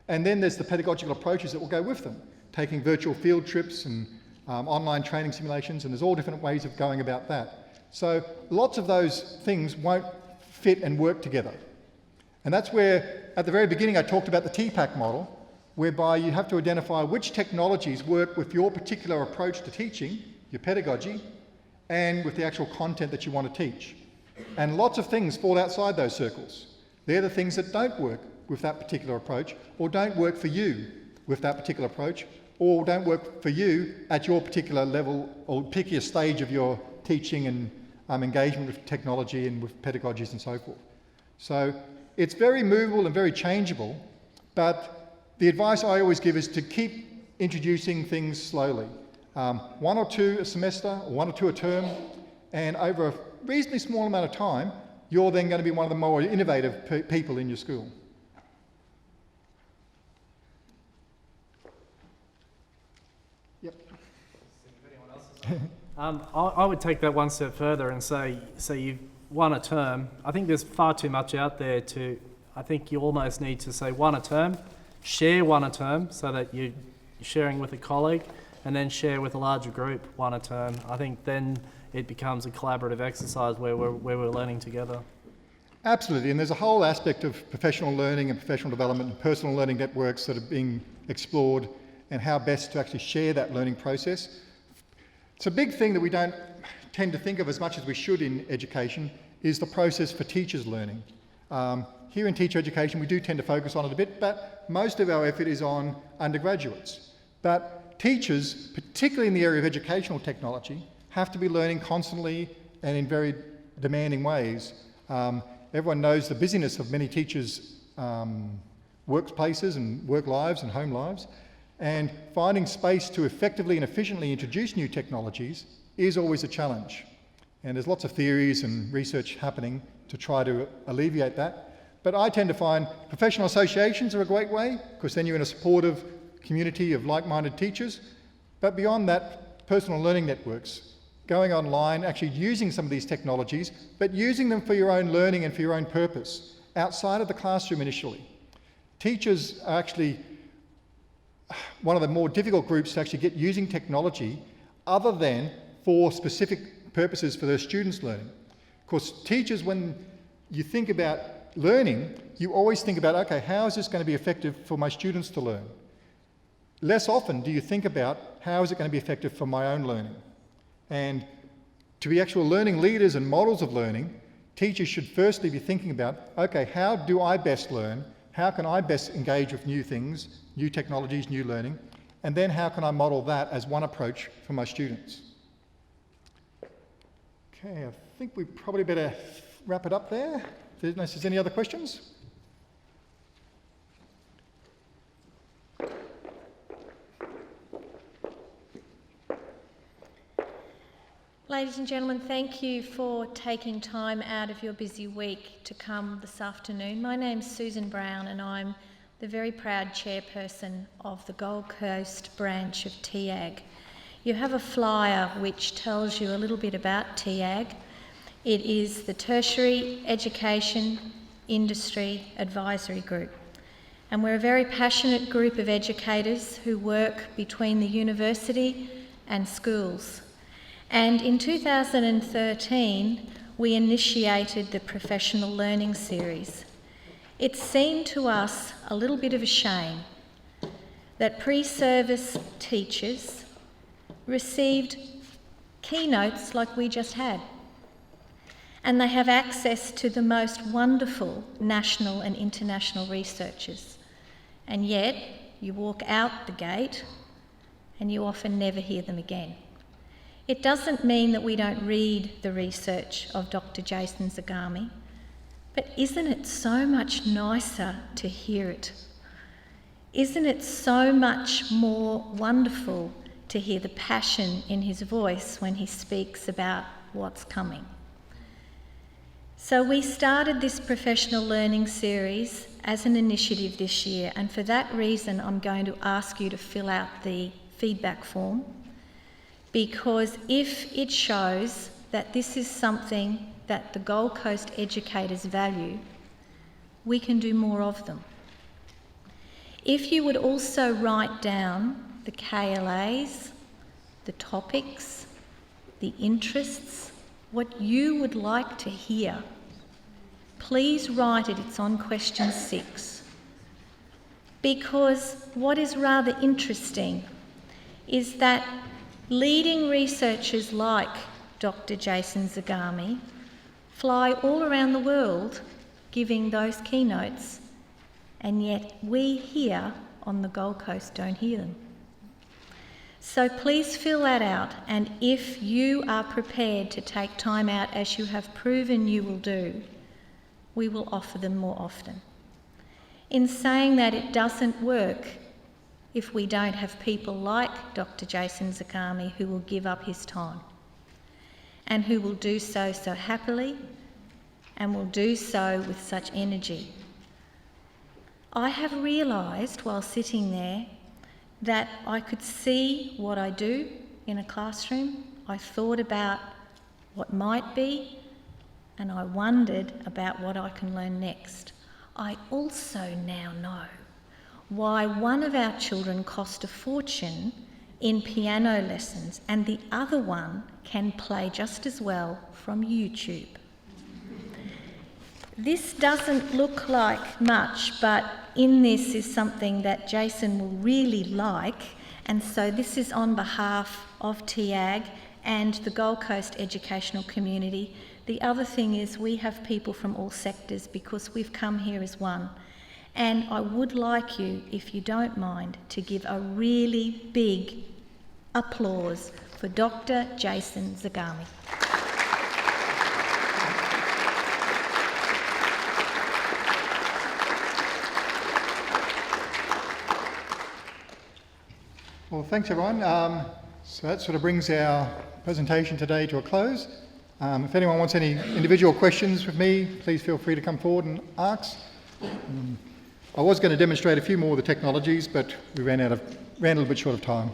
And then there's the pedagogical approaches that will go with them, taking virtual field trips and online training simulations, and there's all different ways of going about that. So lots of those things won't fit and work together. And that's where, at the very beginning, I talked about the TPAC model, whereby you have to identify which technologies work with your particular approach to teaching, your pedagogy, and with the actual content that you want to teach. And lots of things fall outside those circles. They're the things that don't work with that particular approach, or don't work for you with that particular approach, or don't work for you at your particular level or particular stage of your teaching and engagement with technology and with pedagogies and so forth. So it's very movable and very changeable, but the advice I always give is to keep introducing things slowly. 1 or 2 a semester, or 1 or 2 a term, and over a reasonably small amount of time, you're then going to be one of the more innovative people in your school. Yep. I would take that one step further and say you've won a term. I think there's far too much out there I think you almost need to say 1 a term, share 1 a term so that you're sharing with a colleague, and then share with a larger group 1 a term. I think then it becomes a collaborative exercise where we're learning together. Absolutely, and there's a whole aspect of professional learning and professional development and personal learning networks that are being explored, and how best to actually share that learning process. It's a big thing that we don't tend to think of as much as we should in education, is the process for teachers learning. Here in teacher education, we do tend to focus on it a bit, but most of our effort is on undergraduates. But teachers, particularly in the area of educational technology, have to be learning constantly and in very demanding ways. Everyone knows the busyness of many teachers' workplaces and work lives and home lives, and finding space to effectively and efficiently introduce new technologies is always a challenge. And there's lots of theories and research happening to try to alleviate that. But I tend to find professional associations are a great way, because then you're in a supportive community of like-minded teachers. But beyond that, personal learning networks, going online, actually using some of these technologies, but using them for your own learning and for your own purpose, outside of the classroom initially. Teachers are actually one of the more difficult groups to actually get using technology other than for specific purposes for their students' learning. Of course, teachers, when you think about learning, you always think about, okay, how is this going to be effective for my students to learn? less often do you think about how is it going to be effective for my own learning. And to be actual learning leaders and models of learning, teachers should firstly be thinking about, okay, how do I best learn? How can I best engage with new things, new technologies, new learning? And then how can I model that as one approach for my students? Okay, I think we probably better wrap it up there. Unless there's any other questions? Ladies and gentlemen, thank you for taking time out of your busy week to come this afternoon. My name's Susan Brown and I'm the very proud chairperson of the Gold Coast branch of TAG. You have a flyer which tells you a little bit about TAG. It is the Tertiary Education Industry Advisory Group. And we're a very passionate group of educators who work between the university and schools. And in 2013, we initiated the Professional Learning Series. It seemed to us a little bit of a shame that pre-service teachers received keynotes like we just had. And they have access to the most wonderful national and international researchers. And yet, you walk out the gate and you often never hear them again. It doesn't mean that we don't read the research of Dr. Jason Zagami, but isn't it so much nicer to hear it? Isn't it so much more wonderful to hear the passion in his voice when he speaks about what's coming? So we started this professional learning series as an initiative this year, and for that reason I'm going to ask you to fill out the feedback form, because if it shows that this is something that the Gold Coast educators value, we can do more of them. If you would also write down the KLAs, the topics, the interests, what you would like to hear, please write it. It's on question 6. Because what is rather interesting is that leading researchers like Dr. Jason Zagami fly all around the world giving those keynotes, and yet we here on the Gold Coast don't hear them. So please fill that out, and if you are prepared to take time out, as you have proven you will do, we will offer them more often. In saying that, it doesn't work if we don't have people like Dr. Jason Zagami who will give up his time and who will do so happily and will do so with such energy. I have realised while sitting there that I could see what I do in a classroom. I thought about what might be, and I wondered about what I can learn next. I also now know why one of our children cost a fortune in piano lessons and the other one can play just as well from YouTube. This doesn't look like much, but in this is something that Jason will really like, and so this is on behalf of TAG and the Gold Coast educational community. The other thing is we have people from all sectors because we've come here as one. And I would like you, if you don't mind, to give a really big applause for Dr. Jason Zagami. Well, thanks everyone. So that sort of brings our presentation today to a close. If anyone wants any individual questions with me, please feel free to come forward and ask. I was going to demonstrate a few more of the technologies, but we ran a little bit short of time.